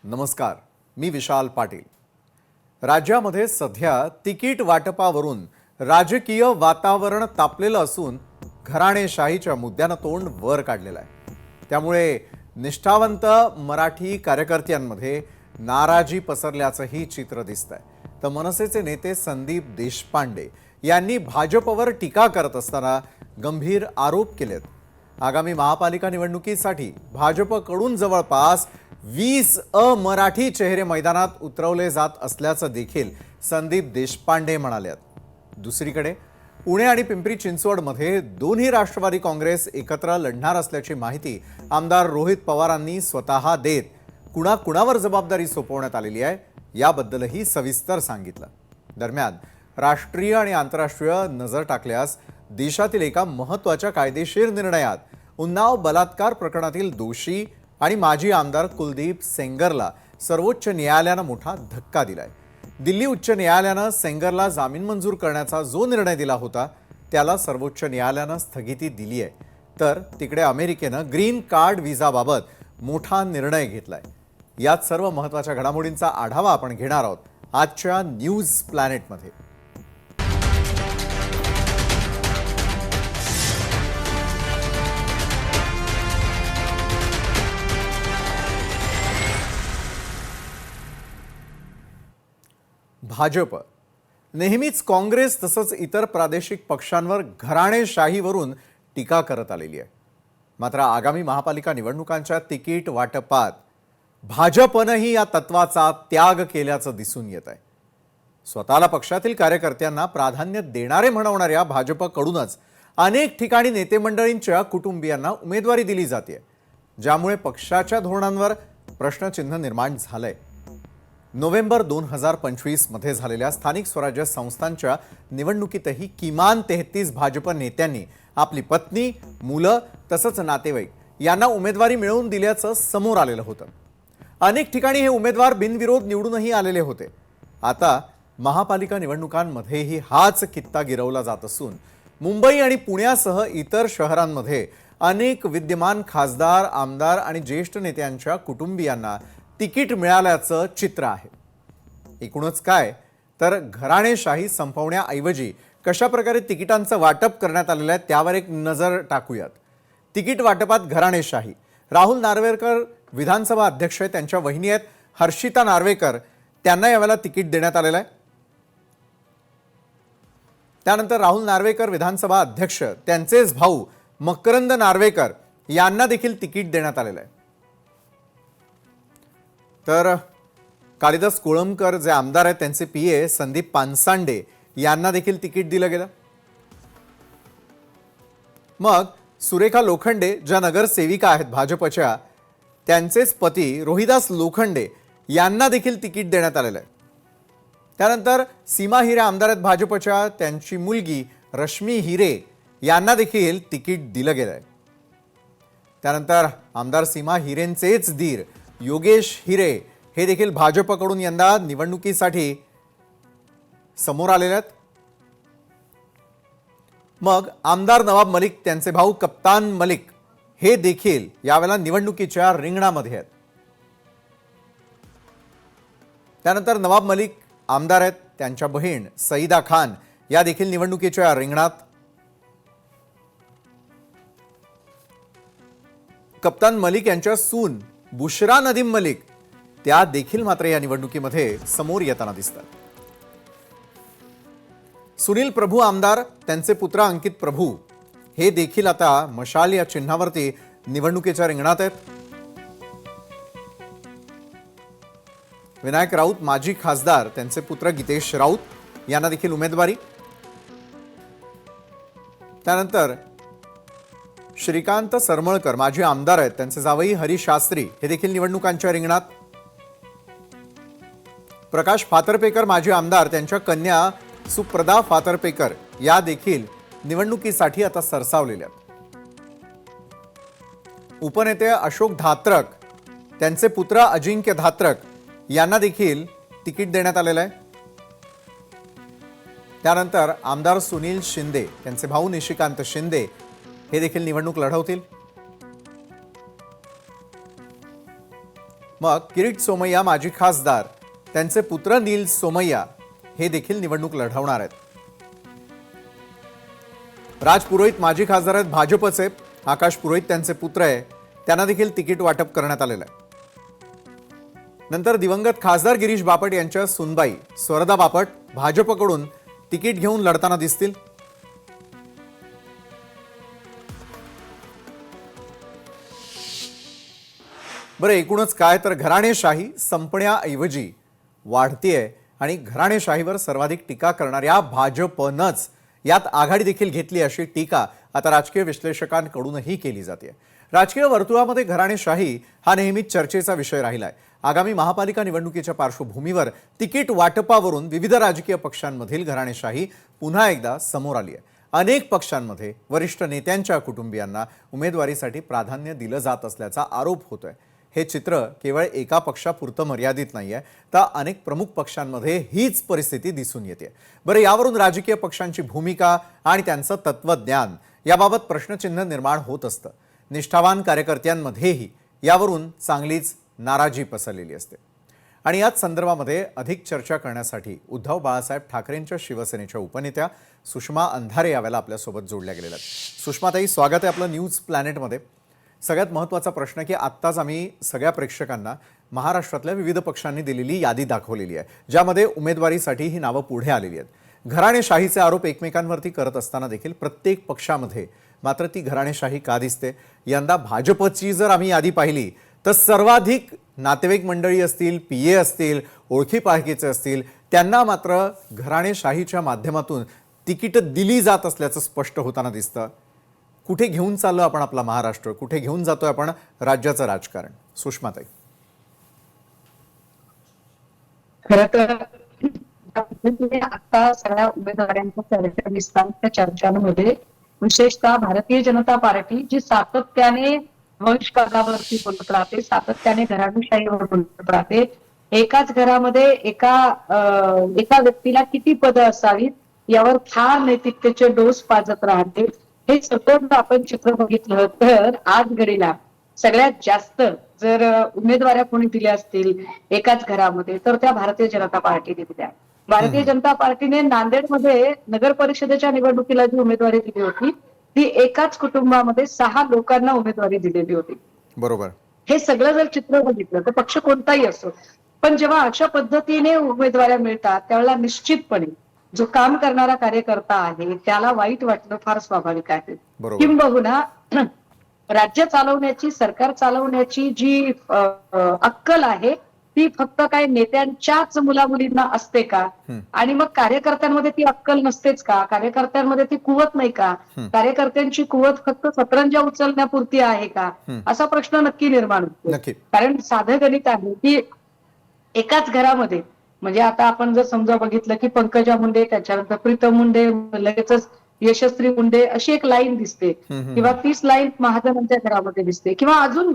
नमस्कार, मी विशाल पाटील। राज्यामध्ये सध्या तिकीट वाटपावरून राजकीय वातावरण तापलेलं असून घराणेशाहीच्या मुद्द्यानं तोंड वर काढलेलं आहे। त्यामुळे निष्ठावंत मराठी कार्यकर्त्यांमध्ये नाराजी पसरल्याचंही चित्र दिसतंय। तर मनसेचे नेते संदीप देशपांडे यांनी भाजपवर टीका करत असताना गंभीर आरोप केलेत। आगामी महापालिका निवडणुकीसाठी भाजपकडून जवळपास 20 अमराठी चेहरे मैदानात उतरवले जात असल्याचं देखील संदीप देशपांडे म्हणाले। दुसरीकडे पुणे आणि पिंपरी चिंचवडमध्ये दोन्ही राष्ट्रवादी काँग्रेस एकत्र लढणार असल्याची माहिती आमदार रोहित पवारांनी स्वतः देत कुणाकुणावर जबाबदारी सोपवण्यात आलेली आहे याबद्दलही सविस्तर सांगितलं। दरम्यान राष्ट्रीय आणि आंतरराष्ट्रीय नजर टाकल्यास देशातील एका महत्त्वाच्या कायदेशीर निर्णयात उन्नाव बलात्कार प्रकरणातील दोषी आणि माजी आमदार कुलदीप सेंगरला सर्वोच्च न्यायालयानं मोठा धक्का दिलाय। दिल्ली उच्च न्यायालयानं सेंगरला जामीन मंजूर करण्याचा जो निर्णय दिला होता त्याला सर्वोच्च न्यायालयानं स्थगिती दिली आहे। तर तिकडे अमेरिकेनं ग्रीन कार्ड व्हिसाबाबत मोठा निर्णय घेतलाय। यात सर्व महत्त्वाच्या घडामोडींचा आढावा आपण घेणार आहोत आजच्या न्यूज प्लॅनेटमध्ये। भाजप नेहमीच काँग्रेस तसंच इतर प्रादेशिक पक्षांवर घराणेशाहीवरून टीका करत आलेली आहे। मात्र आगामी महापालिका निवडणुकांच्या तिकीट वाटपात भाजपनंही या तत्वाचा त्याग केल्याचं दिसून येत आहे। स्वतःला पक्षातील कार्यकर्त्यांना प्राधान्य देणारे म्हणवणाऱ्या भाजपकडूनच अनेक ठिकाणी नेते मंडळींच्या कुटुंबियांना उमेदवारी दिली जाते, ज्यामुळे पक्षाच्या धोरणांवर प्रश्नचिन्ह निर्माण झालंय। नोव्हेंबर 2025 मध्ये झालेल्या स्थानिक स्वराज्य संस्थांच्या निवडणुकीतही किमान 33 भाजप नेत्यांनी आपली पत्नी, मुलं तसंच नातेवाईक यांना उमेदवारी मिळवून दिल्याचं समोर आलेलं होतं। अनेक ठिकाणी हे उमेदवार बिनविरोध निवडूनही आलेले होते। आता महापालिका निवडणुकांमध्येही हाच कित्ता गिरवला जात असून मुंबई आणि पुण्यासह इतर शहरांमध्ये अनेक विद्यमान खासदार, आमदार आणि ज्येष्ठ नेत्यांच्या कुटुंबियांना तिकीट मिळाल्याचं चित्र आहे। एकूणच काय तर घराणेशाही संपवण्याऐवजी कशा प्रकारे तिकिटांचं वाटप करण्यात आलेलं आहे त्यावर एक नजर टाकूयात। तिकीट वाटपात घराणेशाही। राहुल नार्वेकर विधानसभा अध्यक्ष आहेत, त्यांच्या वहिनी आहेत हर्षिता नार्वेकर, त्यांना यावेळेला तिकीट देण्यात आलेलं आहे। त्यानंतर राहुल नार्वेकर विधानसभा अध्यक्ष, त्यांचेच भाऊ मकरंद नार्वेकर यांना देखील तिकीट देण्यात आलेलं आहे। तर कालिदास कोळंबकर जे आमदार आहेत त्यांचे पीए संदीप पानसांडे यांना देखील तिकीट दिलं गेलं। मग सुरेखा लोखंडे ज्या नगरसेविका आहेत भाजपच्या, त्यांचेच पती रोहिदास लोखंडे यांना देखील तिकीट देण्यात आलेलं आहे। त्यानंतर सीमा हिरे आमदार आहेत भाजपच्या, त्यांची मुलगी रश्मी हिरे यांना देखील तिकीट दिलं गेलं आहे। त्यानंतर आमदार सीमा हिरेंचेच दीर योगेश हिरे हे देखील भाजपकडून यंदा निवडणुकीसाठी समोर आलेले आहेत। मग आमदार नवाब मलिक, त्यांचे भाऊ कप्तान मलिक हे देखील यावेळेला निवडणुकीच्या रिंगणामध्ये आहेत। त्यानंतर नवाब मलिक आमदार आहेत, त्यांच्या बहीण सईदा खान या देखील निवडणुकीच्या रिंगणात। कप्तान मलिक यांच्या सून बुशरा नदीम मलिक त्या देखील मात्र या निवडणुकीमध्ये समोर येताना दिसतात। सुनील प्रभू आमदार, त्यांचे पुत्र अंकित प्रभू हे देखील आता मशाल या चिन्हावरती निवडणुकीच्या रिंगणात आहेत। विनायक राऊत माजी खासदार, त्यांचे पुत्र गीतेश राऊत यांना देखील उमेदवारी। त्यानंतर श्रीकांत सरमळकर माजी आमदार आहेत, त्यांचे जावई हरी शास्त्री हे देखील निवडणुकांच्या रिंगणात। प्रकाश फातर्पेकर माजी आमदार, त्यांच्या कन्या सुप्रदा फातर्पेकर या देखील निवडणुकीसाठी आता सरसावलेल्या आहेत। उपनेते अशोक धात्रक, त्यांचे पुत्र अजिंक्य धात्रक यांना देखील तिकीट देण्यात आलेलं आहे। त्यानंतर आमदार सुनील शिंदे, त्यांचे भाऊ निशिकांत शिंदे हे देखील निवडणूक लढवतील। मग किरीट सोमय्या माजी खासदार, त्यांचे पुत्र नील सोमय्या हे देखील निवडणूक लढवणार आहेत. राज पुरोहित माजी खासदार आहेत भाजपचे. आकाश पुरोहित त्यांचे पुत्र आहे, त्यांना देखील तिकीट वाटप करण्यात आलेलं आहे. नंतर दिवंगत खासदार गिरीश बापट यांच्या सुनबाई स्वरदा बापट भाजपकडून तिकीट घेऊन लढताना दिसतील. बरं, एकूणच काय तर घराणेशाही संपण्याऐवजी वाढतीये आणि घराणेशाहीवर सर्वाधिक टीका करणाऱ्या भाजपनंच यात आघाडी देखील घेतली अशी टीका आता राजकीय विश्लेषकांकडूनही केली जाते. राजकीय वर्तुळामध्ये घराणेशाही हा नेहमीच चर्चेचा विषय राहिलाय. आगामी महापालिका निवडणुकीच्या पार्श्वभूमीवर तिकीट वाटपावरून विविध राजकीय पक्षांमधील घराणेशाही पुन्हा एकदा समोर आली आहे. अनेक पक्षांमध्ये वरिष्ठ नेत्यांच्या कुटुंबियांना उमेदवारीसाठी प्राधान्य दिलं जात असल्याचा आरोप होतोय. हे चित्र केवळ एका पक्षापुरतं मर्यादित नाहीये, तर अनेक प्रमुख पक्षांमध्ये हीच परिस्थिती दिसून येते. बरं, यावरून राजकीय पक्षांची भूमिका आणि त्यांचं तत्वज्ञान याबाबत प्रश्नचिन्ह निर्माण होत असतं. निष्ठावान कार्यकर्त्यांमध्येही यावरून चांगलीच नाराजी पसरलेली असते. आणि याच संदर्भामध्ये अधिक चर्चा करण्यासाठी उद्धव बाळासाहेब ठाकरेंच्या शिवसेनेच्या उपनेत्या सुषमा अंधारे यावेळेला आपल्यासोबत जोडल्या गेलेल्या आहेत. सुषमाताई, स्वागत आहे आपलं न्यूज प्लॅनेटमध्ये. सगळ्यात महत्त्वाचा प्रश्न की आत्ताच आम्ही सगळ्या प्रेक्षकांना महाराष्ट्रातल्या विविध पक्षांनी दिलेली यादी दाखवलेली आहे, ज्यामध्ये उमेदवारीसाठी ही नावं पुढे आलेली आहेत. घराणेशाहीचे आरोप एकमेकांवरती करत असताना देखील प्रत्येक पक्षामध्ये मात्र ती घराणेशाही का दिसते? यंदा भाजपची जर आम्ही यादी पाहिली तर सर्वाधिक नातेवाईक मंडळी असतील, पीए असतील, ओळखी पाळखीचे असतील, त्यांना मात्र घराणेशाहीच्या माध्यमातून तिकीट दिली जात असल्याचं स्पष्ट होताना दिसतं. कुठे घेऊन चाललो आपण आपला महाराष्ट्र? कुठे घेऊन जातोय आपण राज्याचं राजकारण? सुषमाताई. खरं तर आता सगळ्या उमेदवारांच्या चर्चा दिसतात. त्या चर्चांमध्ये विशेषतः भारतीय जनता पार्टी जी सातत्याने वंशवादावरती बोलत राहते, सातत्याने घराणेशाहीवर बोलत राहते. एकाच घरामध्ये एका व्यक्तीला किती पदं असावीत यावर फार नैतिकतेचे डोस पाजत राहते. हे सतत आपण चित्र बघितलं तर आज घडीला सगळ्यात जास्त जर उमेदवाऱ्या कोणी दिल्या असतील एकाच घरामध्ये तर त्या भारतीय जनता पार्टीने दिल्या. भारतीय जनता पार्टीने नांदेडमध्ये नगर परिषदेच्या निवडणुकीला जी उमेदवारी दिली होती ती एकाच कुटुंबामध्ये 6 लोकांना उमेदवारी दिलेली होती. बरोबर. हे सगळं जर चित्र बघितलं तर पक्ष कोणताही असो, पण जेव्हा अशा पद्धतीने उमेदवाऱ्या मिळतात त्यावेळेला निश्चितपणे जो काम करणारा कार्यकर्ता आहे त्याला वाईट वाटणं फार स्वाभाविक आहे. किंबहुना राज्य चालवण्याची, सरकार चालवण्याची जी अक्कल आहे ती फक्त काय नेत्यांच्याच मुलामुलींना असते का? आणि मग कार्यकर्त्यांमध्ये ती अक्कल नसतेच का? कार्यकर्त्यांमध्ये ती कुवत नाही का? कार्यकर्त्यांची कुवत फक्त सतरंजा उचलण्यापुरती आहे का? असा प्रश्न नक्की निर्माण होतो. कारण साधं गणित आहे की एकाच घरामध्ये म्हणजे आता आपण जर समजा बघितलं की पंकजा मुंडे, त्याच्यानंतर प्रीतम मुंडे, लगेचच यशस्वी मुंडे अशी एक लाईन दिसते किंवा 30 लाईन महाजनांच्या घरामध्ये दिसते किंवा अजून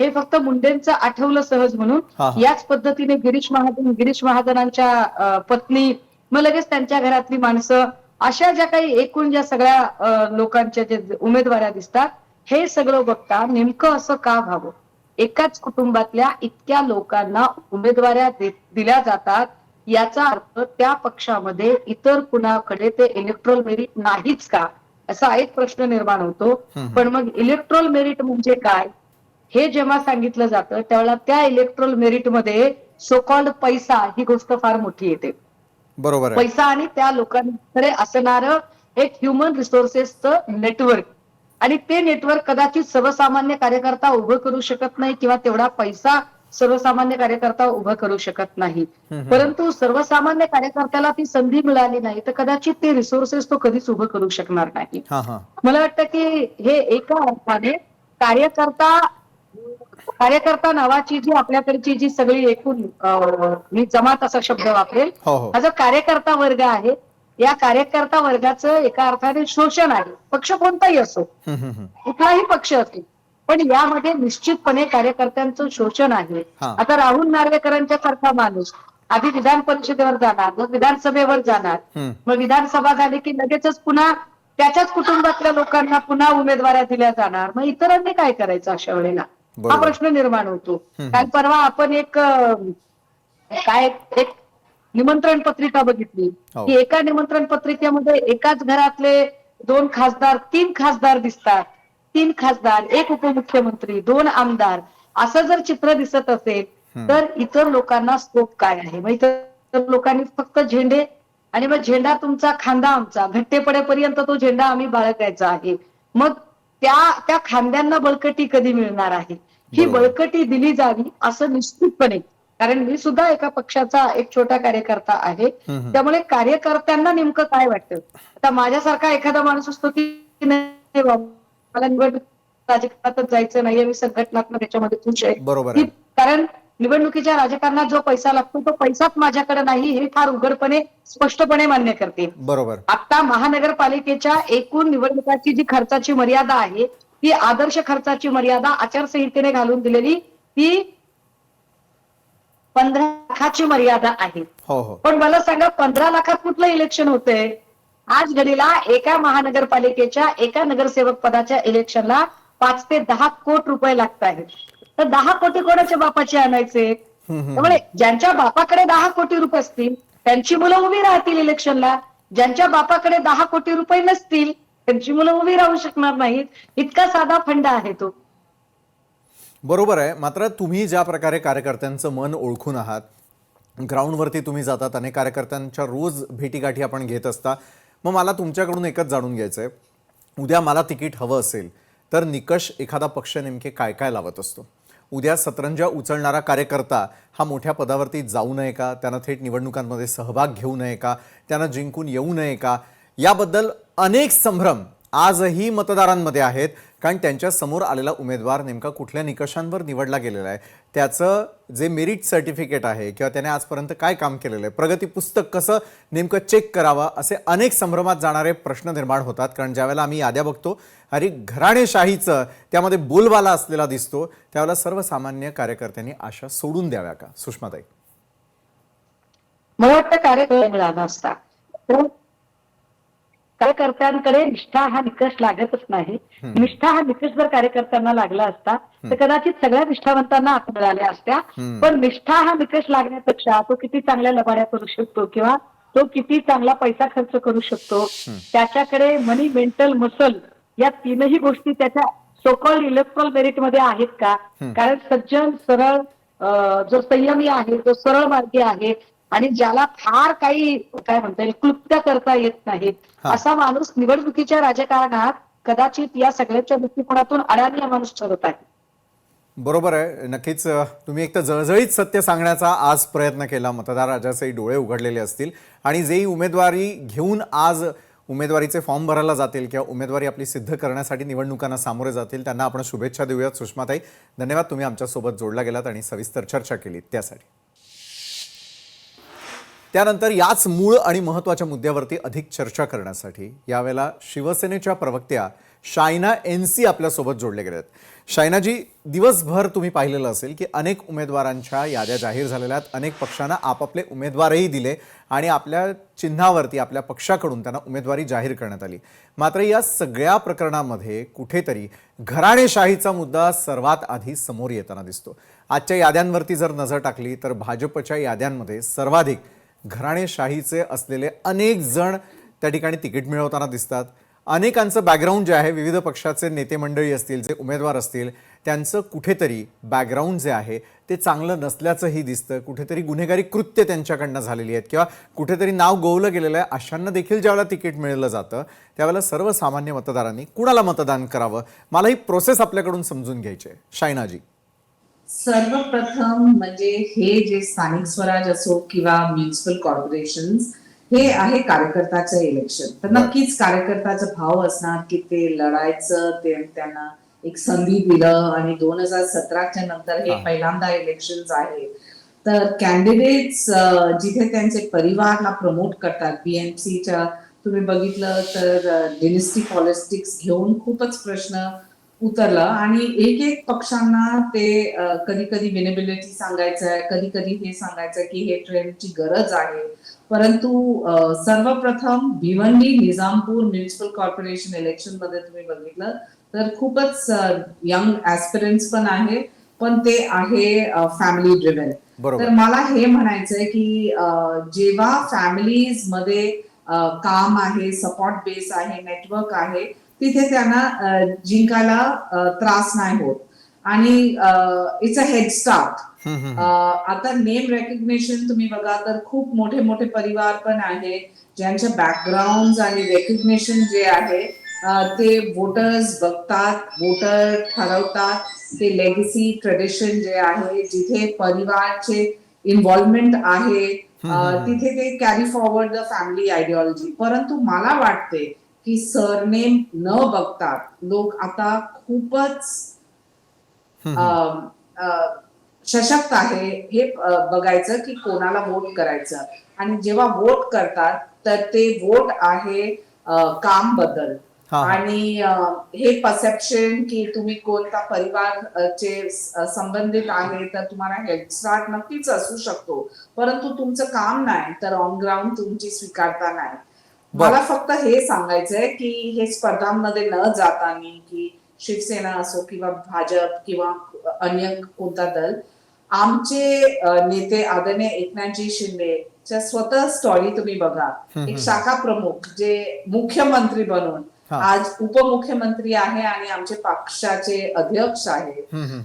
हे फक्त मुंडेंचं आठवलं सहज म्हणून याच पद्धतीने गिरीश महाजनांच्या पत्नी, मग लगेच त्यांच्या घरातली माणसं, अशा ज्या काही एकूण ज्या सगळ्या लोकांच्या जे उमेदवाऱ्या दिसतात हे सगळं बघता नेमकं असं का व्हावं? एकाच कुटुंबातल्या इतक्या लोकांना उमेदवाऱ्या दिल्या जातात याचा अर्थ त्या पक्षामध्ये इतर कुणाकडे ते इलेक्ट्रोल मेरिट नाहीच का, असा एक प्रश्न निर्माण होतो. पण मग इलेक्ट्रोल मेरिट म्हणजे काय हे जेव्हा सांगितलं जातं त्यावेळेला त्या इलेक्ट्रोल मेरिट मध्ये सो कॉल्ड पैसा ही गोष्ट फार मोठी येते. बरोबर. पैसा आणि त्या लोकांकडे असणारं एक ह्युमन रिसोर्सेसचं नेटवर्क, आणि ते नेटवर्क कदाचित सर्वसामान्य कार्यकर्ता उभं करू शकत नाही किंवा तेवढा पैसा सर्वसामान्य कार्यकर्ता उभं करू शकत नाही. परंतु सर्वसामान्य कार्यकर्त्याला ती संधी मिळाली नाही तर कदाचित ते रिसोर्सेस तो कधीच उभं करू शकणार नाही. मला वाटतं की हे एका अर्थाने कार्यकर्ता नावाची जी आपल्याकडची जी सगळी एकूण मी जमात असा शब्द वापरेल, हा जो कार्यकर्ता वर्ग आहे या कार्यकर्ता वर्गाचं एका अर्थाने शोषण आहे. पक्ष कोणताही असो, कुठलाही पक्ष असेल, पण यामध्ये निश्चितपणे कार्यकर्त्यांचं शोषण आहे. आता राहुल नार्वेकरांच्या सारखा माणूस आधी विधान परिषदेवर जाणार, मग विधानसभेवर जाणार, मग विधानसभा झाली की लगेचच पुन्हा त्याच्याच कुटुंबातल्या लोकांना पुन्हा उमेदवाऱ्या दिल्या जाणार. मग इतरांनी काय करायचं अशा वेळेला? हा बरोबर. प्रश्न निर्माण होतो. हम्म, काल परवा आपण एक काय एक निमंत्रण पत्रिका बघितली हो. की एका निमंत्रण पत्रिकेमध्ये एकाच घरातले 2 खासदार 3 खासदार दिसतात. 3 खासदार, एक उपमुख्यमंत्री, 2 आमदार असं जर चित्र दिसत असेल हम्म. तर इतर लोकांना स्कोप काय आहे? मग इतर लोकांनी फक्त झेंडे आणि मग झेंडा तुमचा खांदा आमचा घट्टे पडेपर्यंत तो झेंडा आम्ही बाळगायचा आहे. मग त्या त्या खांद्यांना बळकटी कधी मिळणार आहे? ही बरोबर. बळकटी दिली जावी असं निश्चितपणे, कारण मी सुद्धा एका पक्षाचा एक छोटा कार्यकर्ता आहे. हम्म, हम्म. त्यामुळे कार्यकर्त्यांना नेमकं काय वाटतं? आता माझ्यासारखा एखादा माणूस असतो की नाही बाबा, मला निवडणूक राजकारणातच जायचं नाहीये, मी संघटनात्मक याच्यामध्ये खुश आहे बरोबर की, आहे. कारण निवडणुकीच्या राजकारणात जो पैसा लागतो तो पैसाच माझ्याकडे नाही हे फार उघडपणे स्पष्टपणे मान्य करते. बरोबर. आता महानगरपालिकेच्या एकूण निवडणुकाची जी खर्चाची मर्यादा आहे ती आदर्श खर्चाची मर्यादा आचारसंहितेने घालून दिलेली ती 15 लाखाची मर्यादा आहे. हो हो. पण मला सांगा 15 लाखात कुठलं इलेक्शन होतंय? आज घडीला एका महानगरपालिकेच्या एका नगरसेवक पदाच्या इलेक्शनला 5 ते 10 कोटी रुपये लागत आहेत. तर 10 कोटी कोणाच्या बापाचे आणायचे? हम्म, हम्म, त्यामुळे ज्यांच्या बापाकडे 10 कोटी रुपये असतील त्यांची मुलं उभी राहतील इलेक्शनला. ज्यांच्या बापाकडे 10 कोटी रुपये नसतील त्यांची मुलं उभी राहू शकणार नाहीत. इतका साधा फंड आहे तो. बरोबर आहे. मात्र तुम्ही ज्या प्रकारे कार्यकर्त्यांचं मन ओळखून आहात, ग्राउंडवरती तुम्ही जातात, अनेक कार्यकर्त्यांच्या रोज भेटीगाठी आपण घेत असता. मग मला तुमच्याकडून एकच जाणून घ्यायचं आहे, उद्या मला तिकीट हवं असेल तर निकष एखादा पक्ष नेमके काय काय लावत असतो? उद्या सतरंजा उचलणारा कार्यकर्ता हा मोठ्या पदावरती जाऊ नये का? त्यानं थेट निवडणुकांमध्ये सहभाग घेऊ नये का? त्यानं जिंकून येऊ नये का? याबद्दल अनेक संभ्रम आजही मतदारांमध्ये आहेत, कारण त्यांच्या समोर आलेला उमेदवार नेमका कुठल्या निकषांवर निवडला गेलेला आहे, त्याचं जे मेरिट सर्टिफिकेट आहे किंवा त्याने आजपर्यंत काय काम केलेलं आहे, प्रगती पुस्तक कसं नेमकं चेक करावं, असे अनेक संभ्रमात जाणारे प्रश्न निर्माण होतात. कारण ज्यावेळेला आम्ही याद्या बघतो अरे घराणेशाहीचं त्यामध्ये बोलबाला असलेला दिसतो, त्यावेळेला सर्वसामान्य कार्यकर्त्यांनी आशा सोडून द्याव्या का? सुषमाताई. मला वाटतं कार्यकर्ते मिळाला असता तर कार्यकर्त्यांकडे निष्ठा हा निकष लागतच नाही. निष्ठा हा निकष जर कार्यकर्त्यांना लागला असता तर कदाचित सगळ्या निष्ठावंतांना आता मिळाल्या असत्या. पण निष्ठा हा निकष लागण्यापेक्षा तो किती चांगल्या लबाड्या करू शकतो किंवा तो किती चांगला पैसा खर्च करू शकतो, त्याच्याकडे मनी, मेंटल, मसल या तीनही गोष्टी त्याच्या सोकॉल्ड इलेक्ट्रॉल मेरिट मध्ये आहेत का? कारण सज्जन, सरळ, जो संयमी आहे, जो सरळ मार्गी आहे आणि ज्याला फार काही काय म्हणता येईल क्लुप्त्या करता येत नाहीत, असा माणूस निवडणुकीच्या राजकारणात कदाचित या सगळ्याच्या दृष्टिकोनातून अडाणी माणूस ठरत आहे. बरोबर आहे. नक्कीच तुम्ही एक तर जळजळीत सत्य सांगण्याचा आज प्रयत्न केला. मतदार राजाचे डोळे उघडलेले असतील आणि जेही उमेदवारी घेऊन आज उमेदवारीचे फॉर्म भरायला जातील किंवा उमेदवारी आपली सिद्ध करण्यासाठी निवडणुकांना सामोरे जातील त्यांना आपण शुभेच्छा देऊयात. सुषमाताई, धन्यवाद, तुम्ही आमच्यासोबत जोडला गेलात आणि सविस्तर चर्चा केली त्यासाठी. त्यानंतर याच मूळ आणि महत्त्वाच्या मुद्द्यावरती अधिक चर्चा करण्यासाठी यावेळेला शिवसेनेच्या प्रवक्त्या शायना एनसी आपल्यासोबत जोडले गेले आहेत. शायनाजी, दिवसभर तुम्ही पाहिलेलं असेल की अनेक उमेदवारांच्या याद्या जाहीर झालेल्या आहेत, अनेक पक्षांना आपापले उमेदवारही दिले आणि आपल्या चिन्हावरती आपल्या पक्षाकडून त्यांना उमेदवारी जाहीर करण्यात आली. मात्र या सगळ्या प्रकरणामध्ये कुठेतरी घराणेशाहीचा मुद्दा सर्वात आधी समोर येताना दिसतो. आजच्या याद्यांवरती जर नजर टाकली तर भाजपच्या याद्यांमध्ये सर्वाधिक घराणेशाहीचे असलेले अनेक जण त्या ठिकाणी तिकीट मिळवताना दिसतात. अनेकांचं बॅकग्राऊंड जे आहे, विविध पक्षाचे नेते मंडळी असतील, जे उमेदवार असतील, त्यांचं कुठेतरी बॅकग्राऊंड जे आहे ते चांगलं नसल्याचंही दिसतं. कुठेतरी गुन्हेगारी कृत्य त्यांच्याकडनं झालेली आहेत किंवा कुठेतरी नाव गोवलं गेलेलं आहे. अशांना देखील ज्यावेळेला तिकीट मिळलं जातं त्यावेळेला सर्वसामान्य मतदारांनी कुणाला मतदान करावं, मला ही प्रोसेस आपल्याकडून समजून घ्यायची आहे. शायनाजी. सर्वप्रथम म्हणजे हे जे स्थानिक स्वराज असो किंवा म्युनिसिपल कॉर्पोरेशन्स, हे आहे कार्यकर्त्याचं इलेक्शन. तर नक्कीच कार्यकर्त्याचा भाव असणार की ते लढायचं, ते त्यांना एक संधी दिलं आणि 2017च्या नंतर हे पहिल्यांदा इलेक्शन आहे. तर कॅन्डिडेट्स जिथे त्यांचे परिवारला प्रमोट करतात, बीएमसीच्या तुम्ही बघितलं तर डिनेस्टी पॉलिटिक्स घेऊन खूपच प्रश्न उतरला आणि एक एक पक्षांना ते कधी कधी विनेबिलिटी सांगायचं आहे, कधी कधी हे सांगायचं की हे ट्रेंडची गरज आहे. परंतु सर्वप्रथम Bhiwandi Nizampur municipal corporation election मध्ये तुम्ही बघितलं तर खूपच यंग ऍस्पिरंट्स पण आहे, पण ते आहे फॅमिली ड्रिव्हन. बरोबर. तर मला हे म्हणायचंय की जेव्हा फॅमिलीज मध्ये काम आहे, सपोर्ट बेस आहे, नेटवर्क आहे, तिथे त्यांना जिंकायला त्रास नाही होत आणि इट्स अ हेड स्टार्ट. आता नेम रेकग्नेशन तुम्ही बघा तर खूप मोठे मोठे परिवार पण आहे ज्यांच्या बॅकग्राऊंड आणि रेकग्नेशन जे आहे ते वोटर्स बघतात, वोटर ठरवतात. ते लेगसी ट्रेडिशन जे आहे जिथे परिवारचे इन्व्हॉल्वमेंट आहे तिथे ते carry forward the family ideology. परंतु मला वाटते की सरनेम न बघता लोक आता खूपच सशक्त आहे हे बघायचं की कोणाला वोट करायचं. आणि जेव्हा वोट करतात तर ते वोट आहे काम बद्दल. आणि हे परसेप्शन की तुम्ही कोणता परिवार चे संबंधित आहे तर तुम्हाला हेड स्टार्ट नक्कीच असू शकतो, परंतु तुमचं काम नाही तर ऑन ग्राउंड तुमची स्वीकारता नाही. मला फक्त हे सांगायचंय की हे स्पर्धांमध्ये न जाताना की शिवसेना असो किंवा भाजप किंवा अन्य कोणता दल, आमचे नेते आदरणीय एकनाथजी शिंदे स्वतः स्टोरी तुम्ही बघा. एक शाखा प्रमुख जे मुख्यमंत्री बनून आज उपमुख्यमंत्री आहे आणि आमचे पक्षाचे अध्यक्ष आहे.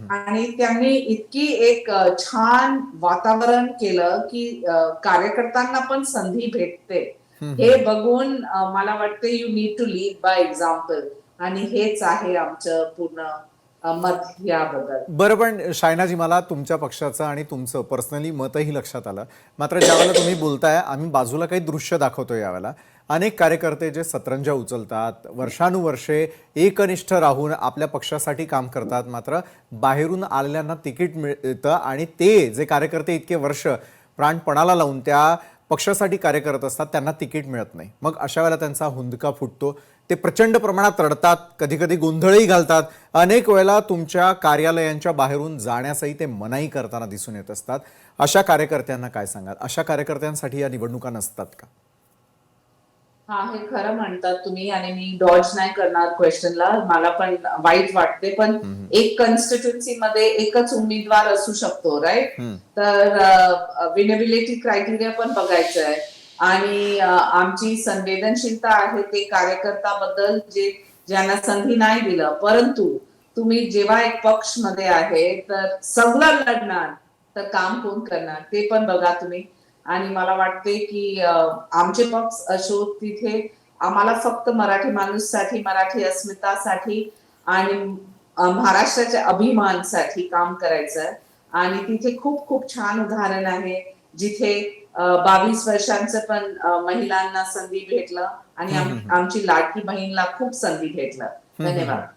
आणि त्यांनी इतकी एक छान वातावरण केलं की कार्यकर्त्यांना पण संधी भेटते. हे बघून मला वाटते you need to lead by example. आणि हेच आहे आमचं पूर्ण मत याबद्दल. बरं, पण शायनाजी, मला तुमच्या पक्षाचं आणि तुमचं पर्सनली मतही लक्षात आलं. मात्र ज्यावेळेला तुम्ही बोलताय, आम्ही बाजूला काही दृश्य दाखवतो यावेळेला. अनेक कार्यकर्ते जे सतरंजा उचलतात, वर्षानुवर्षे एकनिष्ठ राहून आपल्या पक्षासाठी काम करतात, मात्र बाहेरून आलेल्यांना तिकीट मिळतं आणि ते जे कार्यकर्ते इतके वर्ष प्राणपणाला लावून त्या पक्षासाठी कार्य करत असतात त्यांना तिकीट मिळत नाही. मग अशा वेळेला त्यांचा हुंदका फुटतो. ते प्रचंड प्रमाणात रडतात, कधी कधी गोंधळही घालतात. अनेक वेळेला तुमच्या कार्यालयांच्या बाहेरून जाण्यासही ते मनाई करताना दिसून येत असतात. अशा कार्यकर्त्यांना काय सांगाल? अशा कार्यकर्त्यांसाठी या निवडणुका नसतात का? हा, हे खरं म्हणतात तुम्ही आणि मी डॉज नाही करणार क्वेश्चनला. मला पण वाईट वाटते, पण एक कॉन्स्टिट्युन्सी मध्ये एकच उमेदवार असू शकतो, राईट? तर विनेबिलिटी क्रायटेरिया पण बघायचं आहे आणि आमची संवेदनशीलता आहे ते कार्यकर्त्याबद्दल जे ज्यांना संधी नाही दिलं. परंतु तुम्ही जेव्हा एक पक्ष मध्ये आहे तर सगळं लढणार तर काम कोण करणार ते पण बघा तुम्ही. आणि मला वाटते की आमचे पक्ष असो तिथे आम्हाला फक्त मराठी माणूससाठी, मराठी अस्मितासाठी आणि महाराष्ट्राच्या अभिमानासाठी काम करायचं. आणि तिथे खूप खूप छान उदाहरण आहे जिथे 22 वर्षांचं पण महिलांना संधी भेटलं आणि आमची लाडकी बहीणला खूप संधी भेटलं. धन्यवाद.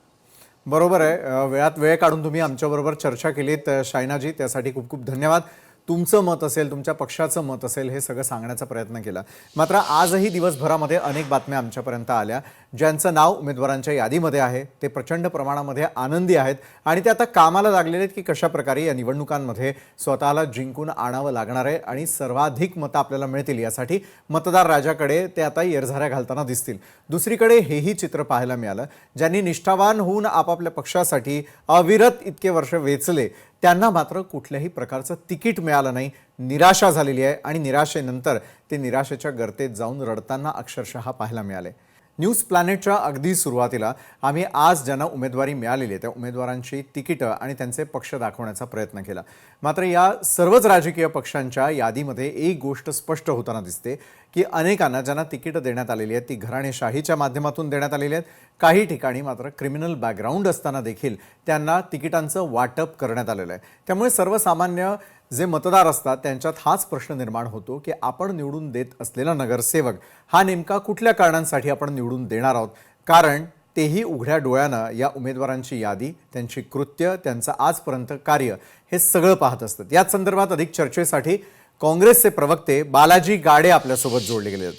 बरोबर आहे. वेळात वेळ काढून तुम्ही आमच्याबरोबर चर्चा केलीत शायनाजी, त्यासाठी खूप खूप धन्यवाद. तुमचं मत असेल, तुमच्या पक्षाचं मत असेल, हे सगळं सांगण्याचा प्रयत्न केला. मात्र आजही दिवसभरामध्ये अनेक बातम्या आमच्यापर्यंत आल्या ज्यांचं नाव उमेदवारांच्या यादीमध्ये आहे. ते प्रचंड प्रमाणामध्ये आनंदी आहेत आणि ते आता कामाला लागलेले आहेत की कशा प्रकारे या निवडणुकांमध्ये स्वतःला जिंकून आणावं लागणार आहे आणि सर्वाधिक मतं आपल्याला मिळतील यासाठी मतदार राजाकडे ते आता येरझाऱ्या घालताना दिसतील. दुसरीकडे हेही चित्र पाहायला मिळालं, ज्यांनी निष्ठावान होऊन आपापल्या पक्षासाठी अविरत इतके वर्ष वेचले त्यांना मात्र कुठल्याही प्रकारचं तिकीट मिळालं नाही. निराशा झालेली आहे आणि निराशेनंतर ते निराशेच्या गर्तेत जाऊन रडताना अक्षरशः पाहायला मिळाले. न्यूज प्लॅनेटच्या अगदी सुरुवातीला आम्ही आज ज्यांना उमेदवारी मिळालेली आहे त्या उमेदवारांची तिकीटं आणि त्यांचे पक्ष दाखवण्याचा प्रयत्न केला. मात्र या सर्वच राजकीय पक्षांच्या यादीमध्ये एक गोष्ट स्पष्ट होताना दिसते की अनेकांना ज्यांना तिकीटं देण्यात आलेली आहेत ती घराणेशाहीच्या माध्यमातून देण्यात आलेली आहेत. काही ठिकाणी मात्र क्रिमिनल बॅकग्राऊंड असताना देखील त्यांना तिकिटांचं वाटप करण्यात आलेलं आहे. त्यामुळे सर्वसामान्य जे मतदार असतात त्यांच्यात हाच प्रश्न निर्माण होतो की आपण निवडून देत असलेला नगरसेवक हा नेमका कुठल्या कारणांसाठी आपण निवडून देणार आहोत. कारण तेही उघड्या डोळ्यानं या उमेदवारांची यादी, त्यांची कृत्य, त्यांचं आजपर्यंत कार्य हे सगळं पाहत असतात. याच संदर्भात अधिक चर्चेसाठी काँग्रेसचे प्रवक्ते बालाजी गाडे आपल्यासोबत जोडले गेले आहेत.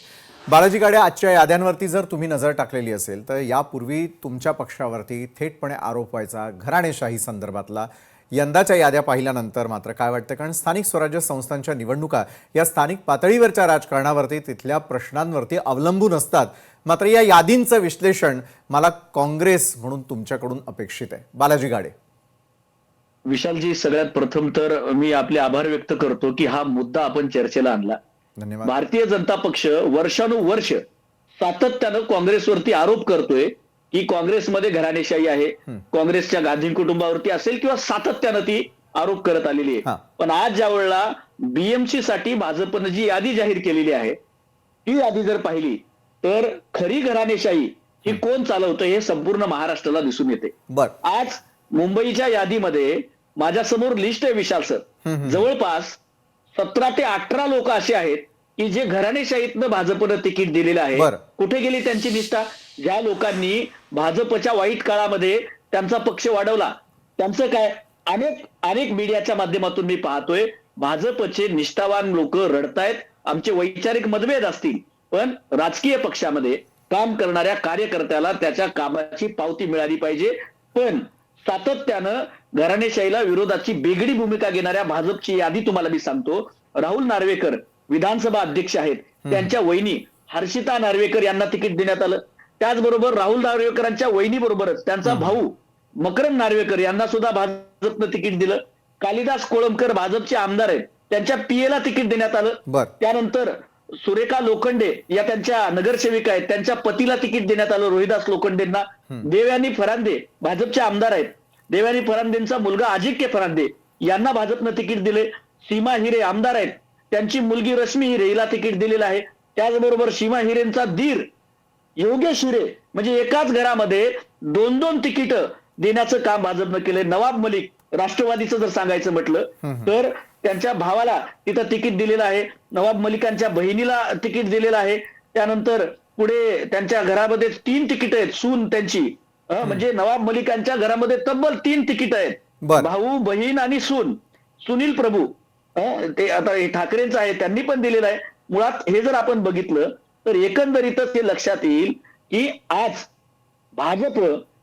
बालाजी गाडे, आजच्या याद्यांवरती जर तुम्ही नजर टाकलेली असेल तर यापूर्वी तुमच्या पक्षावरती थेटपणे आरोप व्हायचा घराणेशाही संदर्भातला. यंदाच्या याद्या पाहिल्यानंतर मात्र काय वाटतं? कारण स्थानिक स्वराज्य संस्थांच्या निवडणुका या स्थानिक पातळीवरच्या राजकारणावरती, तिथल्या प्रश्नांवरती अवलंबून असतात. मात्र या यादींचं विश्लेषण मला काँग्रेस म्हणून तुमच्याकडून अपेक्षित आहे. बालाजी गाडे. विशालजी, सगळ्यात प्रथम तर मी आपले आभार व्यक्त करतो की हा मुद्दा आपण चर्चेला आणला. धन्यवाद. भारतीय जनता पक्ष वर्षानुवर्ष सातत्यानं काँग्रेसवरती आरोप करतोय की काँग्रेसमध्ये घराणेशाही आहे, काँग्रेसच्या गांधी कुटुंबावरती असेल किंवा सातत्यानं ती आरोप करत आलेली हा. आहे. पण आज ज्या वेळेला बीएमसी साठी भाजपनं जी यादी जाहीर केलेली आहे, ती यादी जर पाहिली तर खरी घराणेशाही ही कोण चालवतं हे संपूर्ण महाराष्ट्राला दिसून येते. बर. आज मुंबईच्या यादीमध्ये माझ्यासमोर लिस्ट आहे विशाल सर. जवळपास 17 ते 18 लोक असे आहेत की जे घराणेशाहीतनं भाजपनं तिकीट दिलेलं आहे. बरं. कुठे गेली त्यांची निष्ठा? ज्या लोकांनी भाजपच्या वाईट काळामध्ये त्यांचा पक्ष वाढवला, त्यांचं काय? अनेक मीडियाच्या माध्यमातून मी पाहतोय भाजपचे निष्ठावान लोक रडतायत. आमचे वैचारिक मतभेद असतील, पण राजकीय पक्षामध्ये काम करणाऱ्या कार्यकर्त्याला त्याच्या कामाची पावती मिळाली पाहिजे. पण सातत्यानं घराणेशाहीला विरोधाची बेगडी भूमिका घेणाऱ्या भाजपची यादी तुम्हाला मी सांगतो. राहुल नार्वेकर विधानसभा अध्यक्ष आहेत, त्यांच्या वहिनी हर्षिता नार्वेकर यांना तिकीट देण्यात आलं. त्याचबरोबर राहुल नार्वेकरांच्या वहिनी बरोबरच त्यांचा भाऊ मकरंद नार्वेकर यांना सुद्धा भाजपनं तिकीट दिलं. कालिदास कोळंबकर भाजपचे आमदार आहेत, त्यांच्या पीएला तिकीट देण्यात आलं. बर. त्यानंतर सुरेखा लोखंडे या त्यांच्या नगरसेविका आहेत, त्यांच्या पतीला तिकीट देण्यात आलं, रोहिदास लोखंडेंना. देवयानी फरांदे भाजपचे आमदार आहेत, देवयानी फरांदेंचा मुलगा अजिंक्य फरांदे यांना भाजपनं तिकीट दिले. सीमा हिरे आमदार आहेत, त्यांची मुलगी रश्मी हिरे हिला तिकीट दिलेलं आहे. त्याचबरोबर सीमा हिरेंचा दीर योगेश हिरे, म्हणजे एकाच घरामध्ये 2-2 तिकीटं देण्याचं काम भाजपनं केलंय. नवाब मलिक राष्ट्रवादीचं जर सांगायचं म्हटलं तर त्यांच्या भावाला तिथं तिकीट दिलेलं आहे. नवाब मलिकांच्या बहिणीला तिकीट दिलेलं आहे. त्यानंतर पुढे त्यांच्या घरामध्ये 3 तिकीट आहेत सून त्यांची. म्हणजे नवाब मलिकांच्या घरामध्ये तब्बल 3 तिकीट आहेत. बर. भाऊ, बहीण आणि सून. सुनील प्रभू ते आता हे ठाकरेंचं आहे, त्यांनी पण दिलेलं आहे. मुळात हे जर आपण बघितलं तर एकंदरीतच हे लक्षात येईल की आज भाजप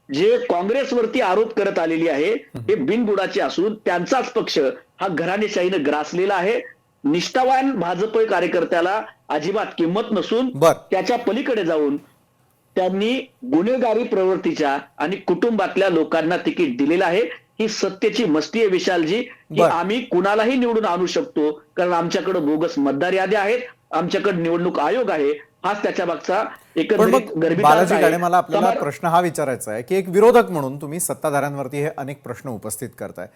जे काँग्रेसवरती आरोप करत आलेली आहे हे बिनबुडाचे असून त्यांचाच पक्ष हा घराणेशाहीनं ग्रासलेला आहे. निष्ठावान भाजप कार्यकर्त्याला अजिबात किंमत नसून बर. त्याच्या पलीकडे जाऊन त्यांनी गुन्हेगारी प्रवृत्तीच्या आणि कुटुंबातल्या लोकांना तिकीट दिलेलं आहे. ही सत्तेची मस्ती आहे विशालजी, की बर. आम्ही कुणालाही निवडून आणू शकतो, कारण आमच्याकडे बोगस मतदार याद्या आहेत, आमच्याकडे निवडणूक आयोग आहे. हाच त्याच्या मागचा पण एकंदरीत मग गर्भित बालाजी आहे. गाडे, मला आपल्याला समार- प्रश्न हा विचारायचा आहे की एक विरोधक म्हणून तुम्ही सत्ताधाऱ्यांवरती हे अनेक प्रश्न उपस्थित करताय.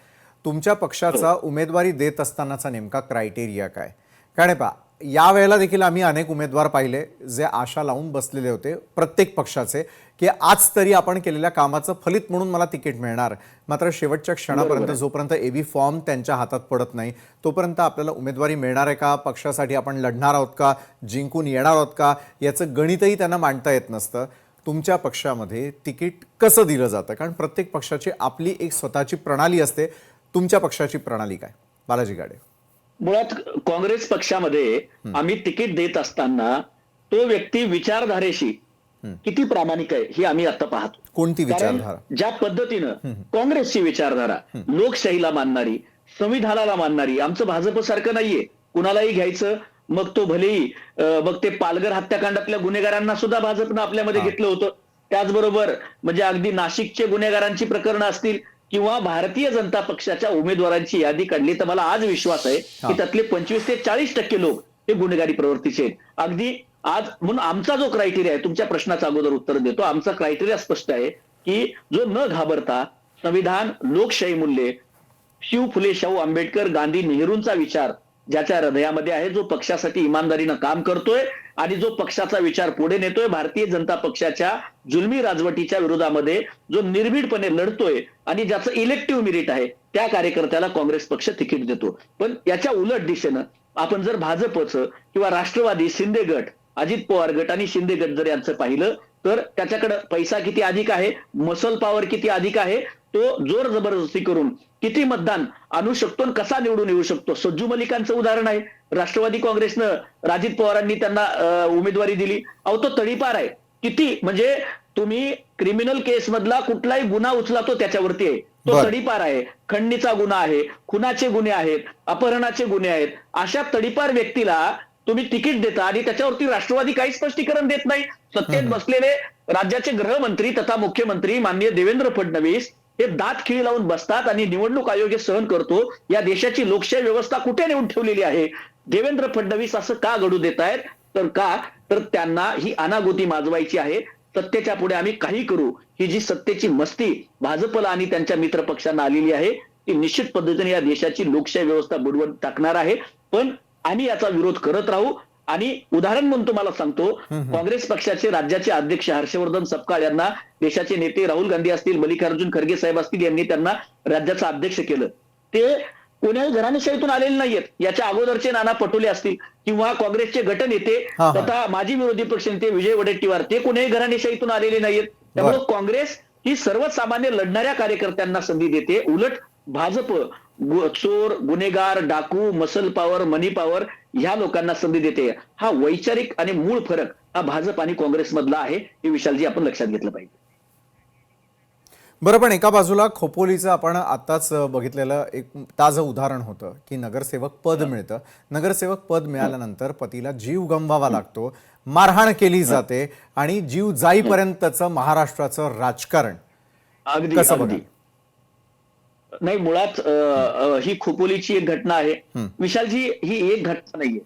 तुमच्या पक्षाचा उमेदवारी देत असतानाचा नेमका क्रायटेरिया काय? कारण पहा, या वेळेला देखील आम्ही अनेक उमेदवार पाहिले जे आशा लावून बसलेले होते प्रत्येक पक्षाचे की आज तरी आपण केलेल्या कामाचं फलित म्हणून मला तिकीट मिळणार. मात्र शेवटच्या क्षणापर्यंत जोपर्यंत एबी फॉर्म त्यांच्या हातात पडत नाही तोपर्यंत आपल्याला उमेदवारी मिळणार आहे का, पक्षासाठी आपण लढणार आहोत का, जिंकून येणार आहोत का, याचं गणितही त्यांना मांडता येत नसतं. तुमच्या पक्षामध्ये तिकीट कसं दिलं जातं? कारण प्रत्येक पक्षाची आपली एक स्वतःची प्रणाली असते. तुमच्या पक्षाची प्रणाली काय? बालाजी गाडे. मुळात काँग्रेस पक्षामध्ये आम्ही तिकीट देत असताना तो व्यक्ती विचारधारेशी किती प्रामाणिक आहे हे आम्ही आता पाहतो. कोणती कारण विचारधारा? ज्या पद्धतीनं काँग्रेसची विचारधारा लोकशाहीला मानणारी, संविधानाला मानणारी, आमचं भाजपसारखं नाहीये कुणालाही घ्यायचं, मग तो भलेही मग ते पालघर हत्याकांडातल्या गुन्हेगारांना सुद्धा भाजपनं आपल्यामध्ये घेतलं होतं. त्याचबरोबर म्हणजे अगदी नाशिकचे गुन्हेगारांची प्रकरणं असतील किंवा भारतीय जनता पक्षाच्या उमेदवारांची यादी काढली तर मला आज विश्वास आहे की त्यातले 25 ते 40% लोक हे गुन्हेगारी प्रवृत्तीचे आहेत. अगदी आज म्हणून आमचा जो क्रायटेरिया आहे, तुमच्या प्रश्नाचं अगोदर उत्तर देतो, आमचा क्रायटेरिया स्पष्ट आहे की जो न घाबरता संविधान, लोकशाही मूल्ये, शिव फुले शाहू आंबेडकर, गांधी, नेहरूंचा विचार ज्याच्या हृदयामध्ये आहे, जो पक्षासाठी इमानदारीनं काम करतोय आणि जो पक्षाचा विचार पुढे नेतोय, भारतीय जनता पक्षाच्या जुलमी राजवटीच्या विरोधामध्ये जो निर्भीडपणे लढतोय आणि ज्याचं इलेक्टिव्ह मेरिट आहे, त्या कार्यकर्त्याला काँग्रेस पक्ष तिकीट देतो. पण याच्या उलट दिशेनं आपण जर भाजपचं किंवा राष्ट्रवादी, शिंदे गट, अजित पवार गट आणि शिंदे गट जर यांचं पाहिलं तर त्याच्याकडे पैसा किती अधिक आहे, मसल पॉवर किती अधिक आहे, तो जोर जबरदस्ती करून किती मतदान आणू शकतो आणि कसा निवडून येऊ शकतो. सज्जू मलिकांचं उदाहरण आहे. राष्ट्रवादी काँग्रेसनं राजित पवारांनी त्यांना उमेदवारी दिली. अहो तो तडीपार आहे. किती म्हणजे तुम्ही क्रिमिनल केस मधला कुठलाही गुन्हा उचला तो त्याच्यावरती आहे. तो बरं. तडीपार आहे, खंडणीचा गुन्हा आहे, खुनाचे गुन्हे आहेत, अपहरणाचे गुन्हे आहेत. अशा तडीपार व्यक्तीला तुम्ही तिकीट देता आणि त्याच्यावरती राष्ट्रवादी काही स्पष्टीकरण देत नाही. सत्तेत बसलेले राज्याचे गृहमंत्री तथा मुख्यमंत्री माननीय देवेंद्र फडणवीस हे दात खिळी लावून बसतात आणि निवडणूक आयोग हे सहन करतो. या देशाची लोकशाही व्यवस्था कुठे नेऊन ठेवलेली आहे? देवेंद्र फडणवीस असं का घडू देत आहेत? तर त्यांना ही अनागोती माजवायची आहे. सत्तेच्या पुढे आम्ही काही करू, ही जी सत्तेची मस्ती भाजपला आणि त्यांच्या मित्र पक्षांना आलेली आहे ती निश्चित पद्धतीने या देशाची लोकशाही व्यवस्था बुडवून टाकणार आहे. पण आम्ही याचा विरोध करत राहू. आणि उदाहरण म्हणून तुम्हाला सांगतो, काँग्रेस पक्षाचे राज्याचे अध्यक्ष हर्षवर्धन सपकाळ यांना देशाचे नेते राहुल गांधी असतील, मल्लिकार्जुन खरगे साहेब असतील, यांनी त्यांना राज्याचं अध्यक्ष केलं. ते कोण्याही घराणेशाहीतून आलेले नाहीयेत. याच्या अगोदरचे नाना पटोले असतील किंवा काँग्रेसचे गटनेते तथा माजी विरोधी पक्षनेते विजय वडेट्टीवार, ते कोण्याही घराणेशाहीतून आलेले नाहीयेत. त्यामुळे काँग्रेस ही सर्वसामान्य लढणाऱ्या कार्यकर्त्यांना संधी देते. उलट भाजप चोर, गुन्हेगार, डाकू, मसल पॉवर, मनी पॉवर ह्या लोकांना संधी देते. हा वैचारिक आणि मूळ फरक हा भाजप आणि काँग्रेस मधला आहे. हे विशालजी आपण लक्षात घेतलं पाहिजे. बरं, पण एका बाजूला खोपोलीचं आपण आताच बघितलेलं एक ताजं उदाहरण होतं की नगरसेवक पद मिळतं. नगरसेवक पद मिळाल्यानंतर पतीला जीव गमवावा लागतो, मारहाण केली जाते आणि जीव जाईपर्यंतचं महाराष्ट्राचं राजकारण अगदी कसं अगदी नाही. मुळात ही खोपोलीची एक घटना आहे विशालजी. ही एक घटना नाहीये.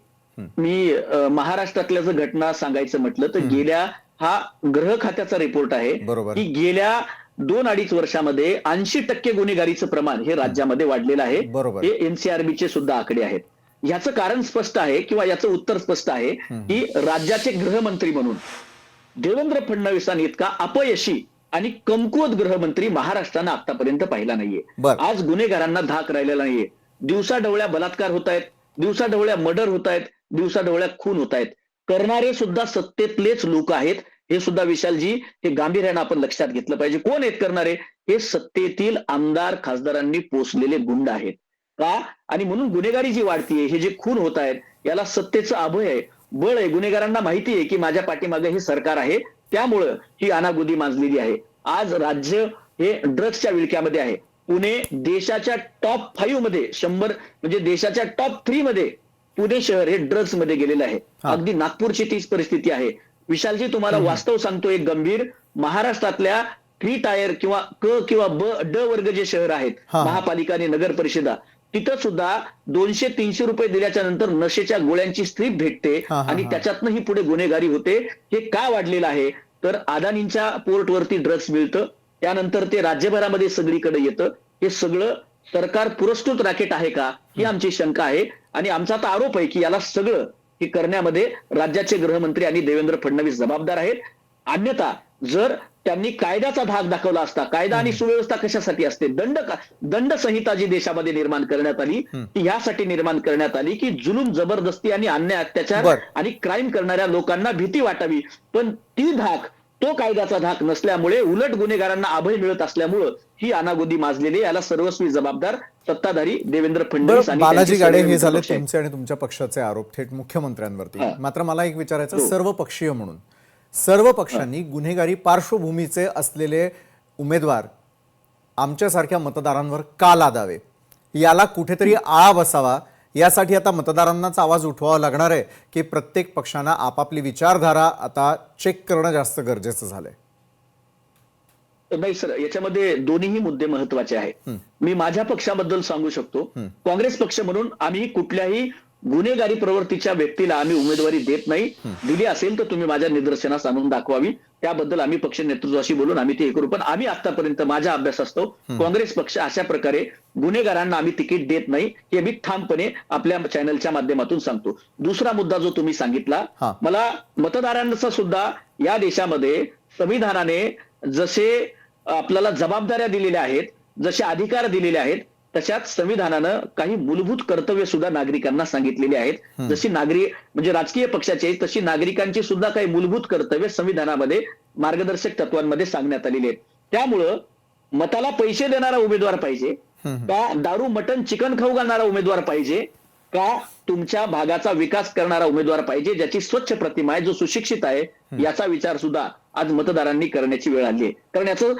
मी महाराष्ट्रातल्या जर घटना सांगायचं म्हटलं तर गेल्या, हा गृह खात्याचा रिपोर्ट आहे बरोबर. की गेल्या 2-2.5 वर्षामध्ये 80% गुन्हेगारीचं प्रमाण हे राज्यामध्ये वाढलेलं आहे. बरोबर. हे एनसीआरबीचे सुद्धा आकडे आहेत. याचं कारण स्पष्ट आहे किंवा याचं उत्तर स्पष्ट आहे की राज्याचे गृहमंत्री म्हणून देवेंद्र फडणवीसांनी इतका अपयशी आणि कमकुवत गृहमंत्री महाराष्ट्रानं आतापर्यंत पाहिला नाहीये. बरं. आज गुन्हेगारांना धाक राहिलेला नाहीये. दिवसाढवळ्या बलात्कार होत आहेत, दिवसाढवळ्या मर्डर होत आहेत, दिवसाढवळ्या खून होत आहेत. करणारे सुद्धा सत्तेतलेच लोक आहेत. हे सुद्धा विशालजी हे गांभीर्यानं आपण लक्षात घेतलं पाहिजे. कोण आहेत करणारे? हे सत्तेतील आमदार खासदारांनी पोसलेले गुंड आहेत का? आणि म्हणून गुन्हेगारी जी वाढतीये, हे जे खून होत आहेत, याला सत्तेचं अभय आहे, बळ आहे. गुन्हेगारांना माहिती आहे की माझ्या पाठीमागे हे सरकार आहे, त्यामुळं ही अनागोदी माजलेली आहे. आज राज्य हे ड्रग्सच्या विळख्यामध्ये आहे. पुणे देशाच्या टॉप 5 मध्ये 100 म्हणजे देशाच्या टॉप 3 मध्ये पुणे शहर हे ड्रग्स मध्ये गेलेलं आहे. अगदी नागपूरची तीच परिस्थिती आहे. विशालजी तुम्हाला वास्तव सांगतो एक गंभीर, महाराष्ट्रातल्या 3 टायर किंवा क किंवा ड वर्ग जे शहर आहेत, महापालिका आणि नगर परिषदा, तिथं सुद्धा 200-300 रुपये दिल्याच्या नंतर नशेच्या गोळ्यांची स्ट्रीप भेटते आणि त्याच्यातनं ही पुढे गुन्हेगारी होते. हे का वाढलेलं आहे? तर अदानींच्या पोर्टवरती ड्रग्स मिळतं, त्यानंतर ते राज्यभरामध्ये सगळीकडे येतं. हे सगळं सरकार पुरस्कृत रॅकेट आहे का, ही आमची शंका आहे. आणि आमचा आता आरोप आहे की याला सगळं हे करण्यामध्ये राज्याचे गृहमंत्री आणि देवेंद्र फडणवीस जबाबदार आहेत. अन्यथा जर त्यांनी कायद्याचा धाक दाखवला असता, कायदा आणि सुव्यवस्था कशासाठी असते? दंड संहिता जी देशामध्ये निर्माण करण्यात आली ती यासाठी निर्माण करण्यात आली की जुलूम, जबरदस्ती आणि अन्याय, अत्याचार आणि क्राईम करणाऱ्या लोकांना भीती वाटावी. पण ती धाक, तो कायद्याचा धाक नसल्यामुळे, उलट गुन्हेगारांना अभय मिळत असल्यामुळं ही अनागोदी माजलेली. याला सर्वस्वी जबाबदार सत्ताधारी देवेंद्र फडणवीस आणि बालाजी त्यांचे गाडे, सगळे हे झाले मित्रपक्ष आहेत. तुमचे आणि तुमच्या पक्षाचे आरोप थेट मुख्यमंत्र्यांवरती. मात्र मला एक विचारायचं, सर्वपक्षीय म्हणून सर्व पक्षांनी गुन्हेगारी पार्श्वभूमीचे असलेले उमेदवार आमच्यासारख्या मतदारांवर का लादावे? याला कुठेतरी आळा बसावा, यासाठी आता मतदारांनाच आवाज उठवावा लागणार आहे की प्रत्येक पक्षानं आपापली विचारधारा आता चेक करणं जास्त गरजेचं झालंय? नाही सर, याच्यामध्ये दोन्हीही मुद्दे महत्वाचे आहेत. मी माझ्या पक्षाबद्दल सांगू शकतो. काँग्रेस पक्ष म्हणून आम्ही कुठल्याही गुन्हेगारी प्रवृत्तीच्या व्यक्तीला आम्ही उमेदवारी देत नाही. दिली असेल तर तुम्ही माझ्या निदर्शनास आणून दाखवावी. त्याबद्दल आम्ही पक्ष नेतृत्वाशी बोलून आम्ही ते करू. पण आम्ही आतापर्यंत, माझ्या अभ्यास असतो, काँग्रेस पक्ष अशा प्रकारे गुन्हेगारांना आम्ही तिकीट देत नाही, हे मी ठामपणे आपल्या चॅनलच्या माध्यमातून सांगतो. दुसरा मुद्दा जो तुम्ही सांगितला, मला मतदारांचा सुद्धा या देशामध्ये संविधानाने जसे आपल्याला जबाबदाऱ्या दिलेल्या आहेत, जसे अधिकार दिलेले आहेत, तशाच संविधानानं काही मूलभूत कर्तव्य सुद्धा नागरिकांना सांगितलेली आहेत. जशी म्हणजे राजकीय पक्षाची तशी नागरिकांची सुद्धा काही मूलभूत कर्तव्य संविधानामध्ये मार्गदर्शक तत्वांमध्ये सांगण्यात आलेली आहेत. त्यामुळं मताला पैसे देणारा उमेदवार पाहिजे का दारू, मटण, चिकन खाऊ घालणारा उमेदवार पाहिजे का तुमच्या भागाचा विकास करणारा उमेदवार पाहिजे, ज्याची स्वच्छ प्रतिमा आहे, जो सुशिक्षित आहे, याचा विचार सुद्धा आज मतदारांनी करण्याची वेळ आली आहे. कारण याचं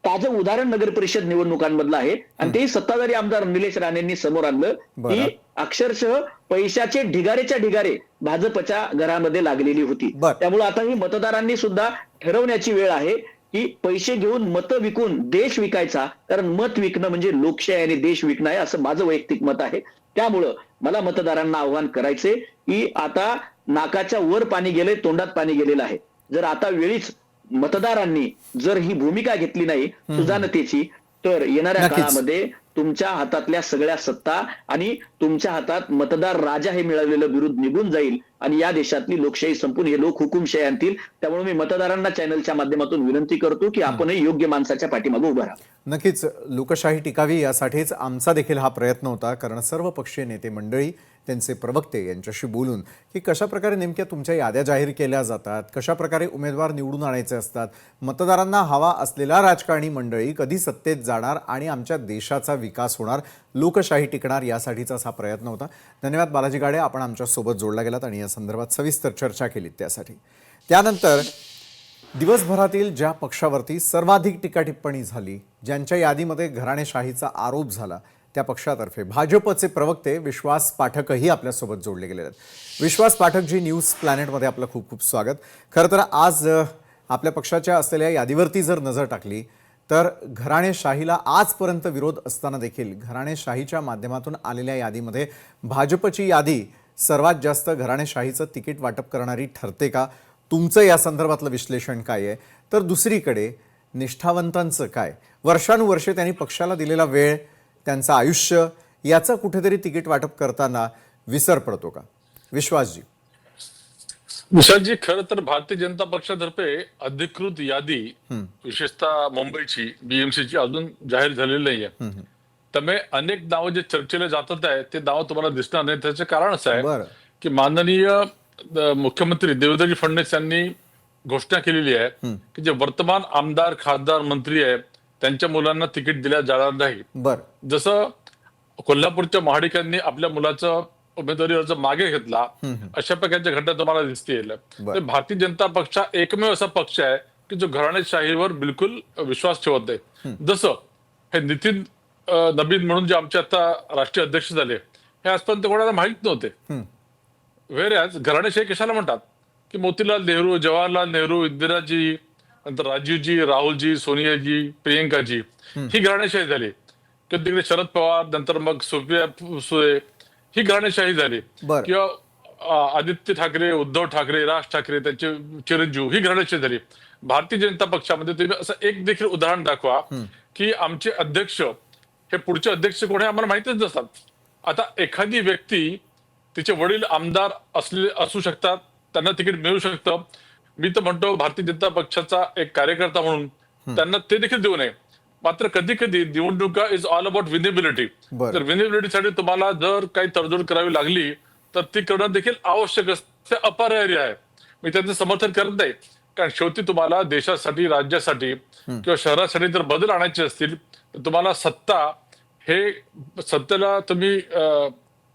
ताजं उदाहरण नगर परिषद निवडणुकांमधलं आहे आणि तेही सत्ताधारी आमदार निलेश राणेंनी समोर आणलं बरं. की अक्षरशः पैशाचे ढिगारेच्या ढिगारे भाजपच्या घरामध्ये लागलेली होती. बरं. त्यामुळे आता ही मतदारांनी सुद्धा ठरवण्याची वेळ आहे की पैसे घेऊन मतं विकून देश विकायचा, कारण मत विकणं म्हणजे लोकशाही आणि देश विकणं आहे, असं माझं वैयक्तिक मत आहे. त्यामुळं मला मतदारांना आव्हान करायचे की आता नाकाच्या वर पाणी गेले, तोंडात पाणी गेलेलं आहे. जर आता वेळीच मतदारांनी जर ही भूमिका घेतली नाही सुजाणतेची, तर येणाऱ्या नक्कीच. काळामध्ये तुमच्या हातातल्या सगळ्या सत्ता आणि तुमच्या हातात मतदार राजा हे मिळालेलं बिरुद निघून जाईल आणि या देशातली लोकशाही संपून हे लोक हुकुमशाही आणतील. त्यामुळे मी मतदारांना चॅनलच्या माध्यमातून विनंती करतो की आपणही योग्य माणसाच्या पाठीमागे उभं राहा. नक्कीच लोकशाही टिकावी यासाठीच आमचा देखील हा प्रयत्न होता. कारण सर्व पक्षीय नेते मंडळी, त्यांचे प्रवक्ते यांच्याशी बोलून की कशा प्रकारे नेमक्या तुमच्या याद्या जाहीर केल्या जातात, कशा प्रकारे उमेदवार निवडून आणायचे असतात, मतदारांना हवा असलेला राजकारणी मंडळी कधी सत्तेत जाणार आणि आमच्या देशाचा विकास होणार, लोकशाही टिकणार, यासाठीचाच हा प्रयत्न होता. धन्यवाद बालाजी गाडे, आपण आमच्यासोबत जोडला गेलात आणि या संदर्भात सविस्तर चर्चा केलीत त्यासाठी. त्यानंतर दिवसभरातील ज्या पक्षावरती सर्वाधिक टीका टिप्पणी झाली, ज्यांच्या यादीमध्ये घराणेशाहीचा आरोप झाला, त्या पक्षातर्फे भाजपचे प्रवक्ते विश्वास पाठकही आपल्यासोबत जोडले गेले आहेत. विश्वास पाठकजी, न्यूज प्लॅनेटमध्ये आपलं खूप खूप स्वागत. खरं तर आज आपल्या पक्षाच्या असलेल्या यादीवरती जर नजर टाकली तर घराणेशाहीला आजपर्यंत विरोध असताना देखील घराणेशाहीच्या माध्यमातून आलेल्या यादीमध्ये भाजपची यादी सर्वात जास्त घराणेशाहीचं तिकीट वाटप करणारी ठरते का? तुमचं या संदर्भातलं विश्लेषण काय आहे? तर दुसरीकडे निष्ठावंतांचं काय? वर्षानुवर्षे त्यांनी पक्षाला दिलेला वेळ, त्यांचं आयुष्य, याचं कुठेतरी तिकीट वाटप करताना विसर पडतो का? विश्वासजी. विशालजी, खरं तर भारतीय जनता पक्षातर्फे अधिकृत यादी विशेषतः मुंबईची बीएमसीची अजून जाहीर झालेली नाहीये. त्यामुळे अनेक नावं जे चर्चेला जातात आहे ते नावं तुम्हाला दिसणार नाही. त्याचं कारण असं आहे बरं. की माननीय मुख्यमंत्री देवेंद्रजी फडणवीस यांनी घोषणा केलेली आहे की जे वर्तमान आमदार, खासदार, मंत्री आहेत त्यांच्या मुलांना तिकीट दिल्या जाणार नाही. बरं. जसं कोल्हापूरच्या महाडिकांनी आपल्या मुलाचं उमेदवारी अर्ज मागे घेतला, अशा प्रकारच्या घटना तुम्हाला दिसतील. तर भारतीय जनता पक्ष हा एकमेव असा पक्ष आहे की जो घराणेशाहीवर बिलकुल विश्वास ठेवत नाही. जसं हे नितीन नबीन म्हणून जे आमचे आता राष्ट्रीय अध्यक्ष झाले, हे आजपर्यंत कोणाला माहित नव्हते. व्हेरॅज घराणेशाही कशाला म्हणतात की मोतीलाल नेहरू, जवाहरलाल नेहरू, इंदिराजी, नंतर राजीवजी, राहुलजी, सोनियाजी, प्रियंकाजी, ही घराणेशाही झाली. किंवा तिकडे शरद पवार, नंतर मग सुप्रिया सुळे, ही घराणेशाही झाली. बरं. किंवा आदित्य ठाकरे, उद्धव ठाकरे, राज ठाकरे, त्यांचे चिरंजीव, ही घराणेशाही झाली. भारतीय जनता पक्षामध्ये तुम्ही असं एक देखील उदाहरण दाखवा की आमचे अध्यक्ष हे पुढचे अध्यक्ष कोण हे आम्हाला माहितच नसतात. आता एखादी व्यक्ती, तिचे वडील आमदार असू शकतात, त्यांना तिकीट मिळू शकतं. मी तर म्हणतो भारतीय जनता पक्षाचा एक कार्यकर्ता म्हणून त्यांना ते देखील देऊ नये. मात्र कधी कधी निवडणुका इज ऑल अबाउट विनेबिलिटी. तर विनेबिलिटीसाठी तुम्हाला जर काही तडजोड करावी लागली तर ती करणं देखील आवश्यक असते, अपरिहार्य आहे. मी त्यांचं समर्थन करत नाही, कारण शेवटी तुम्हाला देशासाठी, राज्यासाठी किंवा शहरासाठी जर बदल आणायचे असतील तर तुम्हाला सत्तेला तुम्ही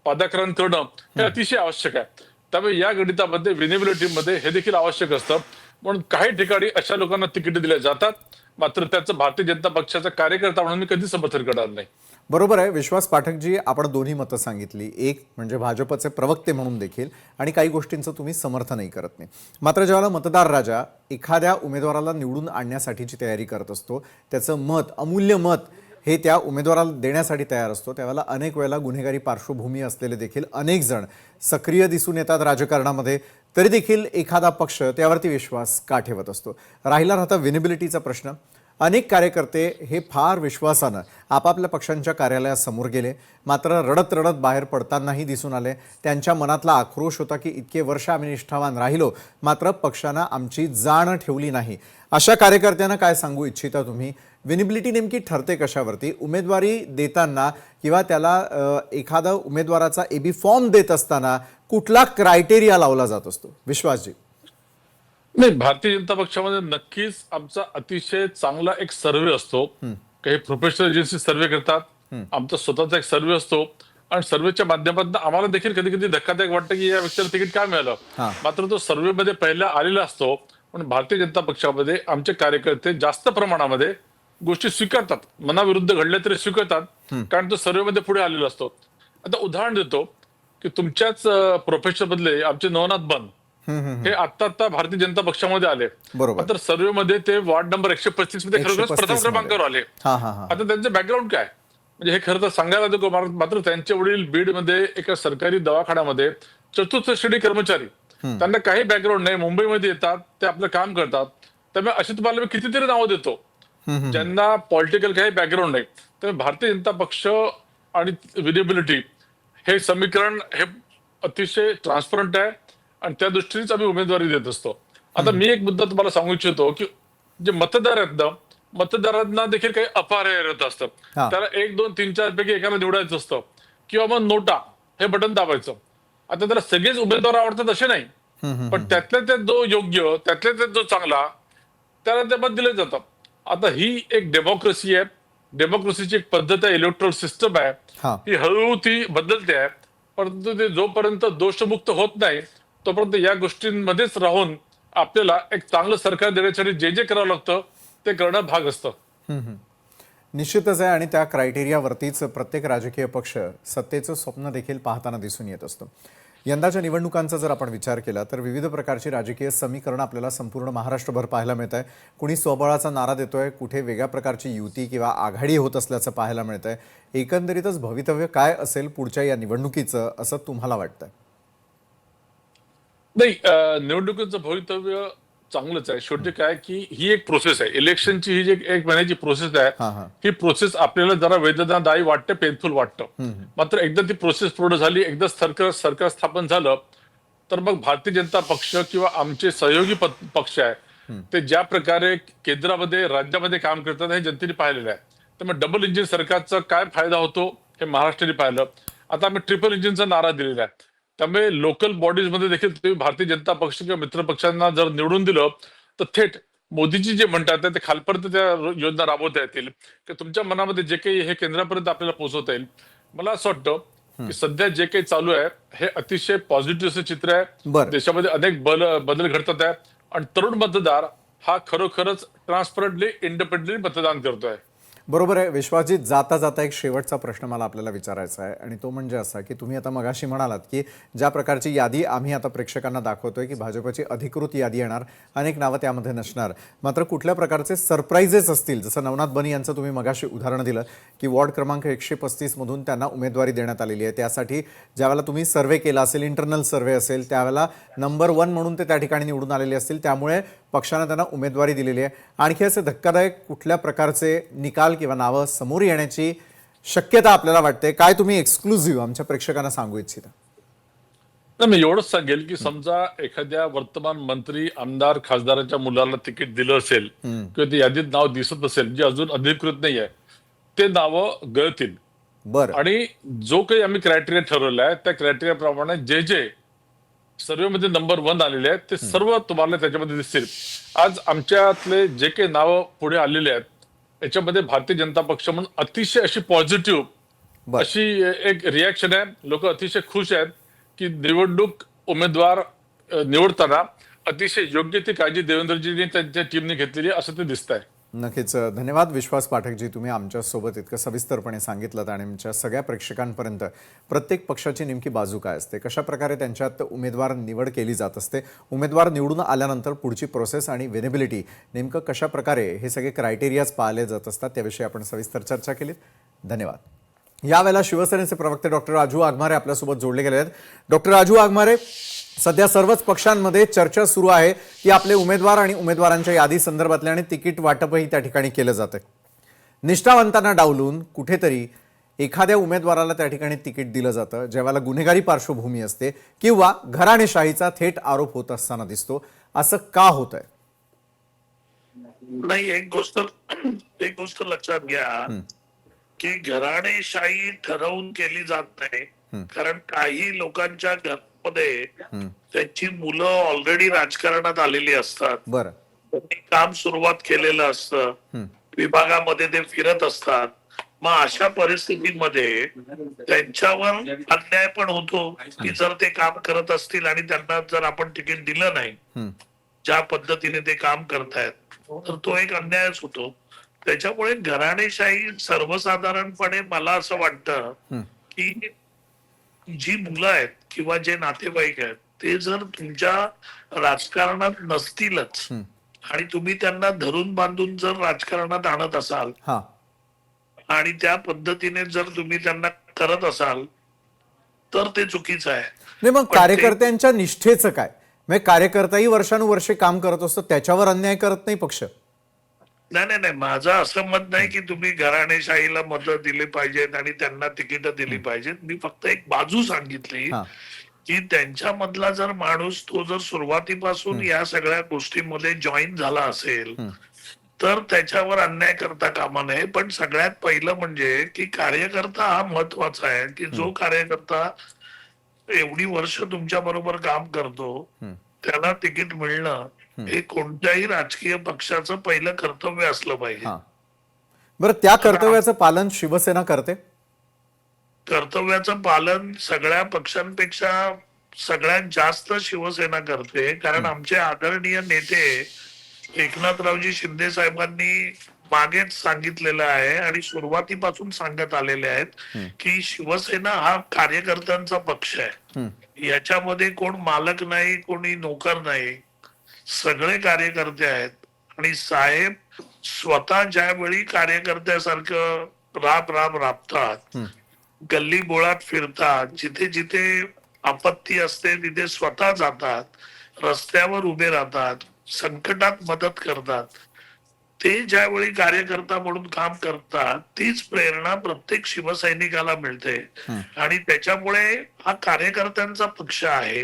पादाक्रांत करणं हे अतिशय आवश्यक आहे. त्यामुळे या गणितामध्ये, विनेबिलिटीमध्ये हे देखील आवश्यक असतं. म्हणून काही ठिकाणी अशा लोकांना तिकीट दिल्या जातात, मात्र त्याचं भारतीय जनता पक्षाचा कार्यकर्ता म्हणून मी कधी समर्थन करणार नाही. बरोबर आहे विश्वास पाठकजी, आपण दोन्ही मतं सांगितली. एक म्हणजे भाजपचे प्रवक्ते म्हणून देखील, आणि काही गोष्टींचं तुम्ही समर्थनही करत नाही. मात्र जेव्हा मतदार राजा एखाद्या उमेदवाराला निवडून आणण्यासाठीची तयारी करत असतो, त्याचं मत, अमूल्य मत हे त्या उमेदवाराला देण्यासाठी तयार असतो, त्यावेळेला अनेक वेळेला गुन्हेगारी पार्श्वभूमी असलेले देखील अनेक जण सक्रिय दिसून येतात राजकारणामध्ये. तरी देखील एखादा पक्ष त्यावरती विश्वास का ठेवत असतो? राहिला राहता विनेबिलिटीचा प्रश्न. अनेक कार्यकर्ते हे फार विश्वासानं आपापल्या पक्षांच्या कार्यालयासमोर गेले, मात्र रडत रडत बाहेर पडतानाही दिसून आले. त्यांच्या मनातला आक्रोश होता की इतके वर्ष आम्ही निष्ठावान राहिलो, मात्र पक्षानं आमची जाण ठेवली नाही. अशा कार्यकर्त्यांना काय सांगू इच्छिता तुम्ही? विनेबिलिटी नेमकी ठरते कशावरती? उमेदवारी देताना किंवा त्याला एखादा उमेदवाराचा एबी फॉर्म देत असताना कुठला क्रायटेरिया लावला जात असतो? विश्वासजी. नाही, भारतीय जनता पक्षामध्ये नक्कीच आमचा अतिशय चांगला एक सर्व्हे असतो. काही प्रोफेशनल एजन्सी सर्व्हे करतात, आमचा स्वतःचा एक सर्व्हे असतो आणि सर्व्हेच्या माध्यमातून आम्हाला देखील कधी कधी धक्कादायक वाटतं की या व्यक्तीला तिकीट का मिळालं. हा. मात्र तो सर्व्हेमध्ये पहिला आलेला असतो. पण भारतीय जनता पक्षामध्ये आमचे कार्यकर्ते जास्त प्रमाणामध्ये गोष्टी स्वीकारतात, मनाविरुद्ध घडल्या तरी स्वीकारतात, कारण तो सर्व्हेमध्ये पुढे आलेला असतो. आता उदाहरण देतो की तुमच्याच प्रोफेसर बदले आमचे नवनाथ बन हे आता भारतीय जनता पक्षामध्ये आले. बरोबर. मात्र सर्व्हेमध्ये ते वॉर्ड नंबर 135 मध्ये खरोखरच 135 प्रथम क्रमांकावर आले. हा हा हा. आता त्यांचं बॅकग्राऊंड काय, म्हणजे हे खरं तर सांगायला नको, मात्र त्यांचे वडील बीडमध्ये एका सरकारी दवाखान्यामध्ये चतुर्थ श्रेणी कर्मचारी, त्यांना काही बॅकग्राऊंड नाही, मुंबईमध्ये येतात, ते आपलं काम करतात. त्यामुळे अशी तुम्हाला मी कितीतरी नावं देतो ज्यांना पॉलिटिकल काही बॅकग्राऊंड नाही. त्यामुळे भारतीय जनता पक्ष आणि विनेबिलिटी हे समीकरण हे अतिशय ट्रान्सपरंट आहे आणि त्या दृष्टीनेच आम्ही उमेदवारी देत असतो. आता मी एक मुद्दा तुम्हाला सांगू इच्छितो की जे मतदार आहेत ना, मतदारांना देखील काही अपरिहार्यता असतं. हा. त्याला 1, 2, 3, 4 पैकी एकाला निवडायचं असतं किंवा मग नोटा हे बटन दाबायचं. आता त्याला सगळेच उमेदवार आवडतात असे नाही, पण त्यातल्या त्यात जो योग्य, त्यातल्या त्यात जो चांगला, त्याला ते मत दिलं जातं. आता ही एक डेमोक्रेसी आहे, डेमोक्रेसीची एक पद्धत आहे, इलेक्ट्रल सिस्टम आहे, हा. ही हळूहळू ती बदलते आहे. परंतु ते जोपर्यंत दोषमुक्त होत नाही तोपर्यंत या गोष्टींमध्येच राहून आपल्याला एक चांगलं सरकार देण्यासाठी जे जे करावं लागतं ते करणं भाग असतं. निश्चितच आहे आणि त्या क्रायटेरियावरतीच प्रत्येक राजकीय पक्ष सत्तेचं स्वप्न देखील पाहताना दिसून येत असतं. यंदाच्या निवडणुकांचा जर आपण विचार केला तर विविध प्रकारची राजकीय समीकरणं आपल्याला संपूर्ण महाराष्ट्रभर पाहायला मिळत आहे. कुणी स्वबळाचा नारा देतोय, कुठे वेगळ्या प्रकारची युती किंवा आघाडी होत असल्याचं पाहायला मिळत आहे. एकंदरीतच भवितव्य काय असेल पुढच्या या निवडणुकीचं असं तुम्हाला वाटतंय? नाही, निवडणुकीचं भवितव्य चांगलंच आहे. शेवटी काय की ही एक प्रोसेस आहे, इलेक्शनची ही जी एक महिन्याची प्रोसेस हा, आहे, हा. ही प्रोसेस आपल्याला जरा वेदनादायी वाटते, पेनफुल वाटतं. मात्र एकदा ती प्रोसेस पूर्ण झाली, एकदा सरकार स्थापन झालं, तर मग भारतीय जनता पक्ष किंवा आमचे सहयोगी पक्ष आहे ते ज्या प्रकारे केंद्रामध्ये राज्यामध्ये काम करतात हे जनतेने पाहिलेलं आहे. त्यामुळे डबल इंजिन सरकारचा काय फायदा होतो हे महाराष्ट्राने पाहिलं. आता आम्ही ट्रिपल इंजिनचा नारा दिलेला आहे. त्यामुळे लोकल बॉडीज मध्ये देखील तुम्ही भारतीय जनता पक्ष किंवा मित्र पक्षांना जर निवडून दिलं तर थेट मोदीजी जे म्हणतात ते खालपर्यंत त्या योजना राबवता येतील, की तुमच्या मनामध्ये जे काही हे केंद्रापर्यंत आपल्याला पोहोचवता येईल. मला असं वाटतं की सध्या जे काही चालू आहे हे अतिशय पॉझिटिव्ह असं चित्र आहे. बरं. देशामध्ये अनेक बदल घडतात आहे आणि तरुण मतदार हा खरोखरच ट्रान्सपरंटली इंडिपेंडेंटली मतदान करतोय. बरोबर आहे. विश्वासजीत, जाता जाता एक शेवटचा प्रश्न मला आपल्याला विचारायचा आहे आणि तो म्हणजे असा की तुम्ही आता मगाशी म्हणालात की ज्या प्रकारची यादी आम्ही आता प्रेक्षकांना दाखवतोय की भाजपची अधिकृत यादी येणार, अनेक नावं त्यामध्ये नसणार, मात्र कुठल्या प्रकारचे सरप्राईजेस असतील, जसं नवनाथ बनी यांचं तुम्ही मगाशी उदाहरण दिलं की वॉर्ड क्रमांक 135 मधून त्यांना उमेदवारी देण्यात आलेली आहे. त्यासाठी ज्यावेळेला तुम्ही सर्व्हे केला असेल, इंटरनल सर्व्हे असेल, त्यावेळेला नंबर 1 म्हणून ते त्या ठिकाणी निवडून आलेले असतील, त्यामुळे पक्षानं त्यांना उमेदवारी दिलेली आहे. आणखी असे धक्कादायक कुठल्या प्रकारचे निकाल किंवा नावं समोर येण्याची शक्यता आपल्याला वाटते? काय तुम्ही एक्सक्लुझिव्ह आमच्या प्रेक्षकांना सांगू इच्छिता? मी एवढंच सांगेल की समजा एखाद्या वर्तमान मंत्री, आमदार, खासदाराच्या मुलाला तिकीट दिलं असेल किंवा ते यादीत नाव दिसत असेल जे अजून अधिकृत नाही आहे, ते नावं गळतील. बरं. आणि जो काही आम्ही क्रायटेरिया ठरवला आहे त्या क्रायटेरियाप्रमाणे जे जे सर्व्हेमध्ये नंबर 1 आलेले आहेत ते सर्व तुम्हाला त्याच्यामध्ये दिसतील. आज आमच्यातले जे काही नावं पुढे आलेले आहेत याच्यामध्ये भारतीय जनता पक्ष म्हणून अतिशय अशी पॉझिटिव्ह बरं. अशी एक रिॲक्शन आहे. लोक अतिशय खुश आहेत की निवडणूक उमेदवार निवडताना अतिशय योग्य ती काळजी देवेंद्रजींनी त्यांच्या टीमने घेतलेली आहे असं ते दिसत आहे. नक्कीच. धन्यवाद विश्वास पाठकजी, तुम्ही आमच्यासोबत इतकं सविस्तरपणे सांगितलं आणि आमच्या सगळ्या प्रेक्षकांपर्यंत प्रत्येक पक्षाची नेमकी बाजू काय असते, कशा प्रकारे त्यांच्यात उमेदवार निवड केली जात असते, उमेदवार निवडून आल्यानंतर पुढची प्रोसेस आणि वेनेबिलिटी नेमकं कशा प्रकारे हे सगळे क्रायटेरियाज पाळले जात असतात त्याविषयी आपण सविस्तर चर्चा केली. धन्यवाद. यावेळेला शिवसेनेचे प्रवक्ते डॉक्टर राजू वाघमारे आपल्यासोबत जोडले गेले आहेत. डॉक्टर राजू वाघमारे, सध्या सर्वच पक्षांमध्ये चर्चा सुरू आहे की आपले उमेदवार आणि उमेदवारांच्या यादी संदर्भातले आणि तिकीट वाटपही त्या ठिकाणी केलं जातं. निष्ठावंतांना डावलून कुठेतरी एखाद्या उमेदवाराला त्या ठिकाणी तिकीट दिलं जातं ज्यावेळेला गुन्हेगारी पार्श्वभूमी असते किंवा घराणेशाहीचा थेट आरोप होत असताना दिसतो. असं का होतंय? नाही, एक गोष्ट लक्षात घ्या की घराणेशाही ठरवून केली जात नाही. कारण काही लोकांच्या घरामध्ये त्यांची मुलं ऑलरेडी राजकारणात आलेली असतात. बरं. त्यांनी काम सुरुवात केलेलं असतं, विभागामध्ये ते फिरत असतात मग अशा परिस्थितीमध्ये त्यांच्यावर अन्याय पण होतो की जर ते काम करत असतील आणि त्यांना जर आपण तिकीट दिलं नाही हं. ज्या पद्धतीने ते काम करतायत तर तो एक अन्यायच होतो. त्याच्यामुळे घराणेशाही सर्वसाधारणपणे मला असं वाटतं हं. की जी मुलं आहेत किंवा जे नातेवाईक आहेत ते जर तुमच्या राजकारणात नसतीलच हं. आणि तुम्ही त्यांना धरून बांधून जर राजकारणात आणत असाल हा. आणि त्या पद्धतीने जर तुम्ही त्यांना करत असाल तर ते चुकीचं आहे. नाही, मग पण ते कार्यकर्त्यांच्या निष्ठेचं काय? म्हणजे कार्यकर्ताही वर्षानुवर्षे काम करत असतो, त्याच्यावर अन्याय करत नाही पक्ष. नाही नाही नाही माझं असं मत नाही की तुम्ही घराणेशाहीला मतं दिली पाहिजेत आणि त्यांना तिकीट दिली पाहिजेत. मी फक्त एक बाजू सांगितली हा. की त्यांच्यामधला जर माणूस तो जर सुरुवातीपासून या सगळ्या गोष्टींमध्ये जॉईन झाला असेल तर त्याच्यावर अन्याय करता कामा नये. पण सगळ्यात पहिलं म्हणजे की कार्यकर्ता हा महत्वाचा आहे की जो कार्यकर्ता एवढी वर्ष तुमच्या बरोबर काम करतो त्याला तिकीट मिळणं हे कोणत्याही राजकीय पक्षाचं पहिलं कर्तव्य असलं पाहिजे. हा. बरं, त्या कर्तव्याचं पालन शिवसेना करते? कर्तव्याचं पालन सगळ्या पक्षांपेक्षा सगळ्यात जास्त शिवसेना करते. कारण आमचे आदरणीय नेते एकनाथरावजी शिंदे साहेबांनी मागेच सांगितलेलं आहे आणि सुरुवातीपासून सांगत आलेले आहेत की शिवसेना हा कार्यकर्त्यांचा पक्ष आहे. याच्यामध्ये कोण मालक नाही, कोणी नोकर नाही, सगळे कार्यकर्ते आहेत. आणि साहेब स्वतः ज्यावेळी कार्यकर्त्यासारखं राब राबतात, गल्ली बोळात फिरतात, जिथे जिथे आपत्ती असते तिथे स्वतः जातात, रस्त्यावर उभे राहतात, संकटात मदत करतात. ते ज्यावेळी कार्यकर्ता म्हणून काम करतात तीच प्रेरणा प्रत्येक शिवसैनिकाला मिळते. आणि त्याच्यामुळे हा कार्यकर्त्यांचा पक्ष आहे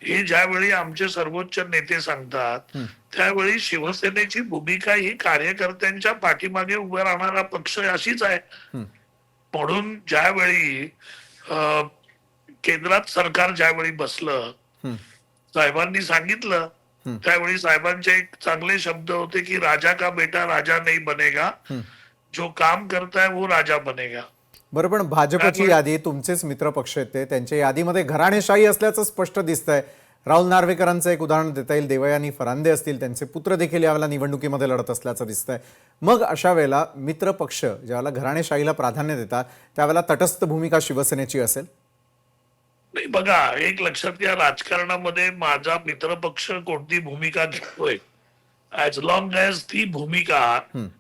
हे ज्यावेळी आमचे सर्वोच्च नेते सांगतात त्यावेळी शिवसेनेची भूमिका ही कार्यकर्त्यांच्या पाठीमागे उभा राहणारा पक्ष अशीच आहे. म्हणून ज्यावेळी केंद्रात सरकार ज्यावेळी बसलं साहेबांनी सांगितलं त्यावेळी साहेबांचे एक चांगले शब्द होते की राजा का बेटा राजा नहीं बनेगा, जो काम करता है वो राजा बनेगा. बरं, पण भाजपची यादी, तुमचेच मित्र पक्ष आहेत ते, त्यांच्या यादीमध्ये घराणेशाही असल्याचं स्पष्ट दिसतंय. राहुल नार्वेकरांचं एक उदाहरण देता येईल. देवयानी फरांदे असतील, त्यांचे पुत्र देखील यावेळेला निवडणुकीमध्ये लढत असल्याचं दिसतंय. मग अशा वेळेला मित्र पक्ष ज्यावेळेला घराणेशाहीला प्राधान्य देतात त्यावेळेला तटस्थ भूमिका शिवसेनेची असेल? नाही बघा, एक लक्षात घ्या, राजकारणामध्ये माझा मित्रपक्ष कोणती भूमिका घेतोय ऍज लॉंग ऍज ती भूमिका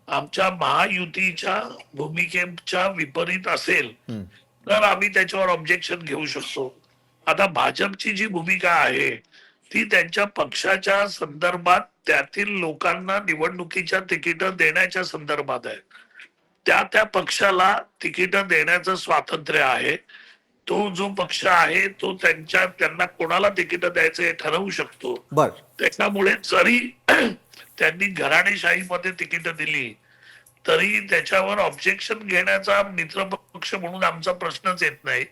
आमच्या महायुतीच्या भूमिकेच्या विपरीत असेल तर आम्ही त्याच्यावर ऑब्जेक्शन घेऊ शकतो. आता भाजपची जी भूमिका आहे ती त्यांच्या पक्षाच्या संदर्भात त्यातील लोकांना निवडणुकीच्या तिकीट देण्याच्या संदर्भात आहे. त्या पक्षाला तिकीट देण्याचं स्वातंत्र्य आहे. तो जो पक्ष आहे तो त्यांना कोणाला तिकीट द्यायचं हे ठरवू शकतो. बर, त्याच्यामुळे जरी त्यांनी घराणेशाहीमध्ये तिकीट दिली तरी त्याच्यावर ऑब्जेक्शन घेण्याचा मित्रपक्ष म्हणून आमचा प्रश्नच येत नाही.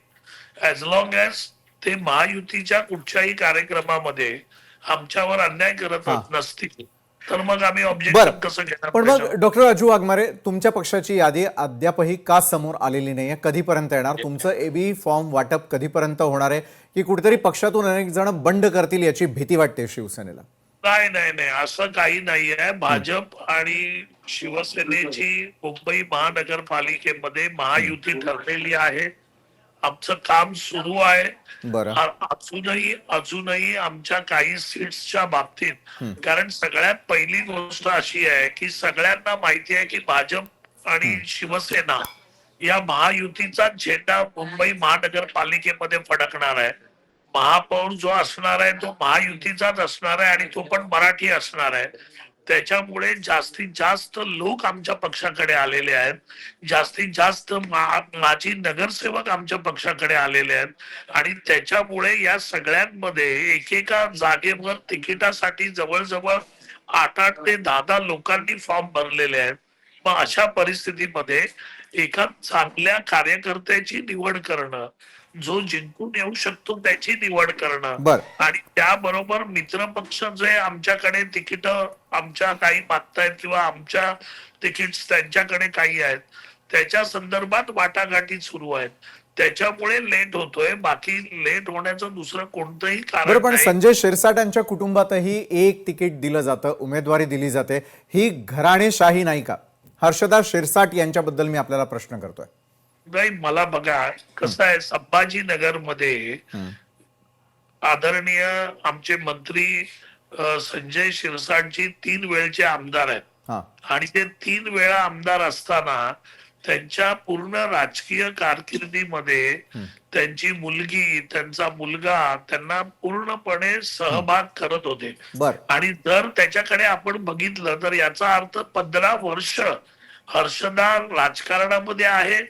ऍज लॉंग ऍज ते महायुतीच्या कुठच्याही कार्यक्रमामध्ये आमच्यावर अन्याय करत नसतील तर मग आम्ही ऑब्जेक्शन कसं घेणार? पण मग डॉक्टर राजू वाघमारे, तुमच्या पक्षाची यादी अद्यापही का समोर आलेली नाहीये? कधीपर्यंत येणार? तुमचं एबी फॉर्म वाटप कधीपर्यंत होणार आहे? की कुठेतरी पक्षातून अनेक जण बंड करतील याची भीती वाटते शिवसेनेला? नाही नाही नाही असं काही नाहीये. भाजप आणि शिवसेनेची मुंबई महानगरपालिकेमध्ये महायुती ठरलेली आहे. आमचं काम सुरू आहे. बरं. अजूनही आमच्या काही सीट्सच्या बाबतीत, कारण सगळ्यात पहिली गोष्ट अशी आहे की सगळ्यांना माहिती आहे की भाजप आणि शिवसेना या महायुतीचा झेंडा मुंबई महानगरपालिकेमध्ये फडकणार आहे. महापौर जो असणार आहे तो महायुतीचाच असणार आहे आणि तो पण मराठी असणार आहे. त्याच्यामुळे जास्तीत जास्त लोक आमच्या पक्षाकडे आलेले आहेत. जास्तीत जास्त माजी नगरसेवक आमच्या पक्षाकडे आलेले आहेत आणि त्याच्यामुळे या सगळ्यांमध्ये एकेका जागेवर तिकिटासाठी जवळजवळ 8 ते 10 लोकांनी फॉर्म भरलेले आहेत. मग अशा परिस्थितीमध्ये एका चांगल्या कार्यकर्त्याची निवड करणं, जो जिंकून येऊ शकतो त्याची निवड करणं आणि त्याबरोबर मित्रपक्ष जे आमच्याकडे तिकीट आमच्या काही मागतायत किंवा आमच्या तिकीट त्यांच्याकडे काही आहेत त्याच्या संदर्भात वाटाघाटी सुरू आहेत. त्याच्यामुळे लेट होतोय. बाकी लेट होण्याचं दुसरं कोणतंही बरं, कारण पण नाही. संजय शिरसाट यांच्या कुटुंबातही एक तिकीट दिलं जातं, उमेदवारी दिली जाते, ही घराणेशाही नाही का? हर्षदा शिरसाट यांच्याबद्दल मी आपल्याला प्रश्न करतोय. नाही, मला बघा कसं आहे, संभाजीनगरमध्ये आदरणीय आमचे मंत्री संजय शिरसाटजी 3 वेळचे आमदार आहेत. हा, आणि ते 3 वेळा आमदार असताना त्यांच्या पूर्ण राजकीय कारकिर्दीमध्ये त्यांची मुलगी, त्यांचा मुलगा त्यांना पूर्णपणे सहभाग करत होते. बर, आणि जर त्याच्याकडे आपण बघितलं तर याचा अर्थ 15 वर्ष हर्षदा राजकारणामध्ये आहे.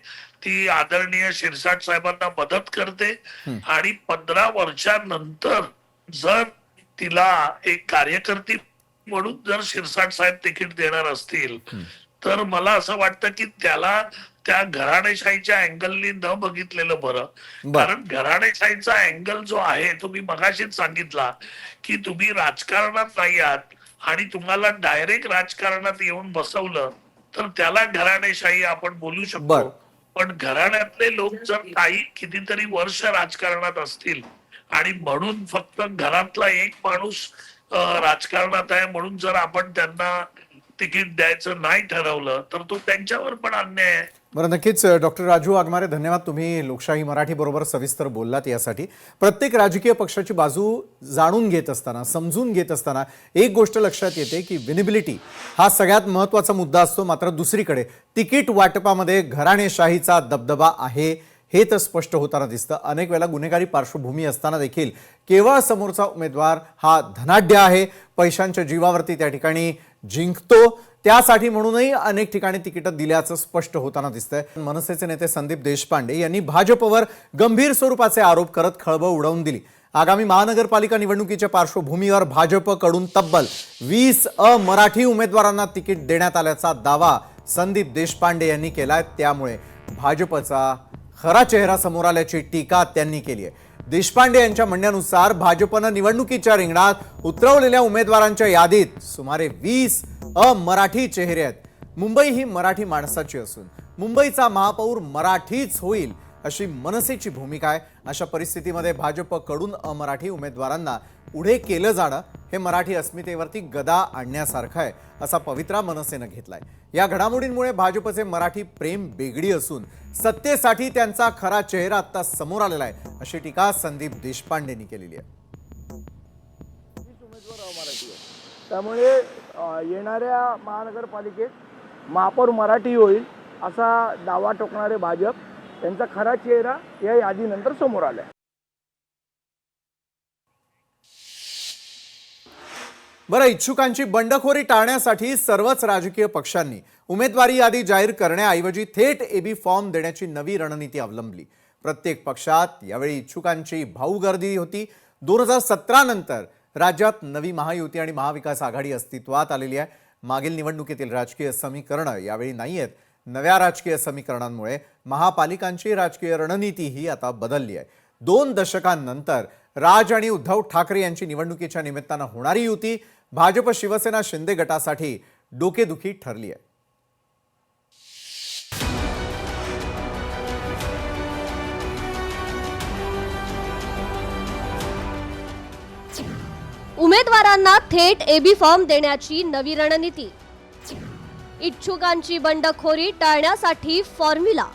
ती आदरणीय शिरसाट साहेबांना मदत करते आणि 15 वर्षानंतर जर तिला एक कार्यकर्ती म्हणून जर शिरसाट साहेब तिकीट देणार असतील तर मला असं वाटतं की त्याला त्या घराणेशाहीच्या अँगलनी न बघितलेलं बरं. कारण घराणेशाहीचा अँगल जो आहे तो मी मगाशीच सांगितला की तुम्ही राजकारणात नाही आहात आणि तुम्हाला डायरेक्ट राजकारणात येऊन बसवलं तर त्याला घराणेशाही आपण बोलू शकतो. पण घराण्यातले लोक जर काही कितीतरी वर्ष राजकारणात असतील आणि म्हणून फक्त घरातला एक माणूस राजकारणात आहे म्हणून जर आपण त्यांना तिकीट द्यायचं नाही ठरवलं तर तो त्यांच्यावर पण अन्याय आहे. बरं, नक्कीच डॉक्टर राजू वाघमारे, धन्यवाद. तुम्ही लोकशाही मराठी बरोबर सविस्तर बोललात यासाठी. प्रत्येक राजकीय पक्षाची बाजू जाणून घेत असताना, समजून घेत असताना एक गोष्ट लक्षात येते की विनेबिलिटी हा सगळ्यात महत्त्वाचा मुद्दा असतो. मात्र दुसरीकडे तिकीट वाटपामध्ये घराणेशाहीचा दबदबा आहे हे तर स्पष्ट होताना दिसतं. अनेक वेळा गुन्हेगारी पार्श्वभूमी असताना देखील केवळ समोरचा उमेदवार हा धनाढ्य आहे, पैशांच्या जीवावरती त्या ठिकाणी जिंकतो, त्यासाठी म्हणूनही अनेक ठिकाणी तिकीटं दिल्याचं स्पष्ट होताना दिसतंय. मनसेचे नेते संदीप देशपांडे यांनी भाजपवर गंभीर स्वरूपाचे आरोप करत खळबळ उडवून दिली. आगामी महानगरपालिका निवडणुकीच्या पार्श्वभूमीवर भाजपकडून तब्बल 20 अमराठी उमेदवारांना तिकीट देण्यात आल्याचा दावा संदीप देशपांडे यांनी केलाय. त्यामुळे भाजपचा खरा चेहरा समोर आल्याची टीका त्यांनी केली आहे. देशपांडे यांच्या म्हणण्यानुसार भाजपनं निवडणुकीच्या रिंगणात उतरवलेल्या उमेदवारांच्या यादीत सुमारे 20 अमराठी चेहरे आहेत. मुंबई ही मराठी माणसाची असून मुंबईचा महापौर मराठीच होईल अशी मनसेची भूमिका आहे. अशा परिस्थितीमध्ये भाजपकडून अमराठी उमेदवारांना पुढे केलं जाणं हे मराठी अस्मितेवरती गदा आणण्यासारखं आहे असा पवित्रा मनसेनं घेतलाय. या घडामोडींमुळे भाजपचे मराठी प्रेम बेगडी असून सत्तेसाठी त्यांचा खरा चेहरा आता समोर आलेला आहे अशी टीका संदीप देशपांडेंनी केलेली आहे. त्यामुळे येणाऱ्या महानगरपालिकेत महापौर मराठी होईल असा दावा ठोकणारे भाजप, त्यांचा खरा चेहरा या यादीनंतर समोर आलाय. बरं, इच्छुकांची बंडखोरी टाळण्यासाठी सर्वच राजकीय पक्षांनी उमेदवारी यादी जाहीर करण्याऐवजी थेट एबी फॉर्म देण्याची नवी रणनीती अवलंबली. प्रत्येक पक्षात यावेळी इच्छुकांची भाऊ गर्दी होती. 2017 नंतर राज्यात नवी महायुती आणि महाविकास आघाडी अस्तित्वात आलेली आहे. मागील निवडणुकीतील राजकीय समीकरणं यावेळी नाही आहेत. नव्या राजकीय समीकरणांमुळे महापालिकांची राजकीय रणनीती ही आता बदलली आहे. 2 दशकांनंतर राज आणि उद्धव ठाकरे यांची निवडणुकीच्या निमित्तानं होणारी युती भाजप शिवसेना शिंदे गटासाठी डोकेदुखी ठरली आहे. उमेदवारांना थेट एबी फॉर्म देण्याची नवी रणनीती, इच्छुकांची बंडखोरी टाळण्यासाठी फॉर्म्युला.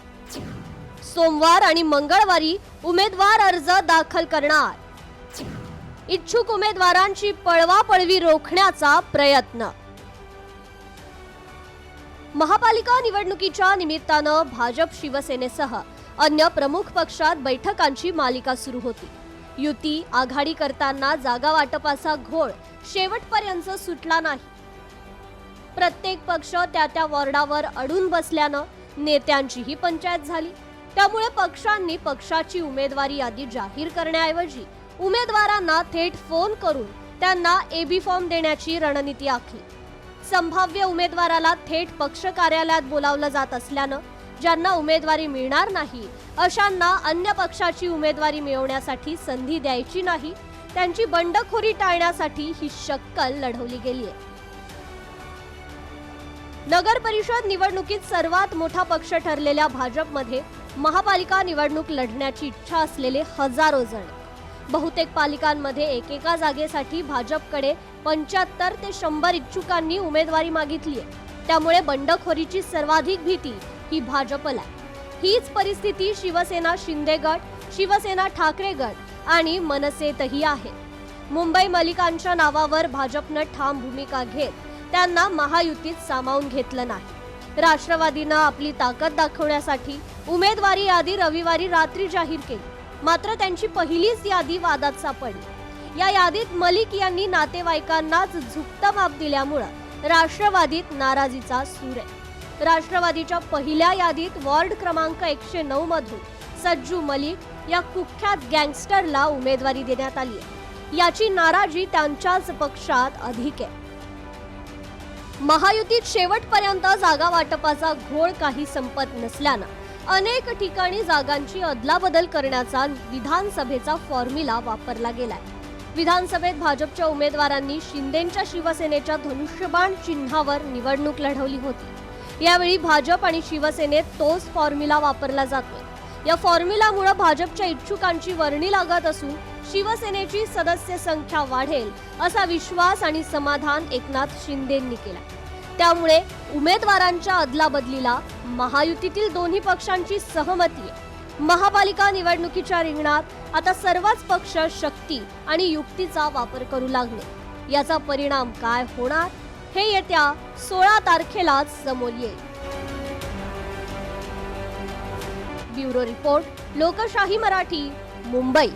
सोमवार आणि मंगळवारी उमेदवार अर्ज दाखल करणार. इच्छुक उमेदवारांची पळवापळवी रोखण्याचा प्रयत्न. महापालिका निवडणुकीच्या निमित्तानं भाजप शिवसेनेसह अन्य प्रमुख पक्षात बैठकांची मालिका सुरू होती. युती आघाडी करताना जागा वाटपाचा घोळ शेवटपर्यंत सुटला नाही. प्रत्येक पक्ष त्या वॉर्डावर अडून बसल्यानं नेत्यांचीही पंचायत झाली. त्यामुळे पक्षांनी पक्षाची उमेदवारी यादी जाहीर करण्याऐवजी उमेदवारांना थेट फोन करून त्यांना एबी फॉर्म देण्याची रणनीती आखली. संभाव्य उमेदवाराला थेट पक्ष कार्यालयात बोलावलं जात असल्यानं ज्यांना उमेदवारी मिळणार नाही अशांना अन्य पक्षाची उमेदवारी मिळवण्यासाठी संधी द्यायची नाही. त्यांची बंडखोरी टाळण्यासाठी ही शक्कल लढवली गेली आहे. नगर परिषद निवडणुकीत सर्वात मोठा पक्ष ठरलेल्या भाजपमध्ये महापालिका निवडणूक लढण्याची इच्छा असलेले हजारो जण. बहुतेक पालिकांमध्ये एकेका जागेसाठी भाजपकडे 75 ते 100 इच्छुकांनी उमेदवारी मागितली आहे. त्यामुळे बंडखोरीची सर्वाधिक भीती ही भाजपला आहे. हीच परिस्थिती शिवसेना शिंदे गट, शिवसेना ठाकरे गट आणि मनसेतही आहे. मुंबई मलिकांच्या नावावर भाजपनं ठाम भूमिका घेत त्यांना महायुतीत सामावून घेतलं नाही. राष्ट्रवादीनं आपली ताकद दाखवण्यासाठी उमेदवारी यादी रविवारी रात्री जाहीर केली. मात्र त्यांची पहिलीच यादी वादात सापडली. या यादीत मलिक यांनी नातेवाईकांनाच झुकतं माप दिल्यामुळं राष्ट्रवादीत नाराजीचा सूर आहे. राष्ट्रवादीच्या पहिल्या यादीत वॉर्ड क्रमांक 109 मधून सज्जू मलिक या कुख्यात गँगस्टरला उमेदवारी देण्यात आली आहे. याची नाराजी त्यांच्याच पक्षात अधिक आहे. महायुतीत शेवटपर्यंत जागा वाटपाचा घोळ काही संपत नसल्यानं अनेक ठिकाणी जागांची अदलाबदल करण्याचा विधानसभेचा फॉर्म्युला वापरला गेलाय. विधानसभेत भाजपच्या उमेदवारांनी शिंदेंच्या शिवसेनेच्या धनुष्यबाण चिन्हावर निवडणूक लढवली होती. यावेळी भाजप आणि शिवसेनेत तोच फॉर्म्युला वापरला जातोय. या फॉर्म्युलामुळे भाजपच्या इच्छुकांची वर्णी लागत असून शिवसेनेची सदस्य संख्या वाढेल असा विश्वास आणि समाधान एकनाथ शिंदेंनी केला. त्यामुळे उमेदवारांच्या अदलाबदलीला महायुतीतील दोन्ही पक्षांची सहमती आहे. महापालिका निवडणुकीच्या रिंगणात आता सर्वच पक्ष शक्ती आणि युक्तीचा वापर करू लागले. याचा परिणाम काय होणार हे येत्या 16 तारखेलाच समोर येईल. ब्युरो रिपोर्ट, लोकशाही मराठी, मुंबई.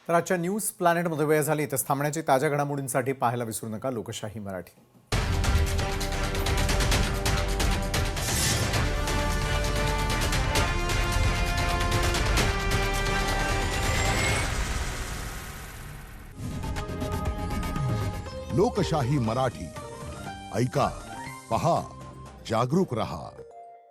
तर आजच्या न्यूज प्लॅनेटमध्ये वेळ झाली. इथं थांबण्याची ताज्या घडामोडींसाठी पाहायला विसरू नका लोकशाही मराठी. लोकशाही मराठी ऐका, पहा, जागरूक रहा.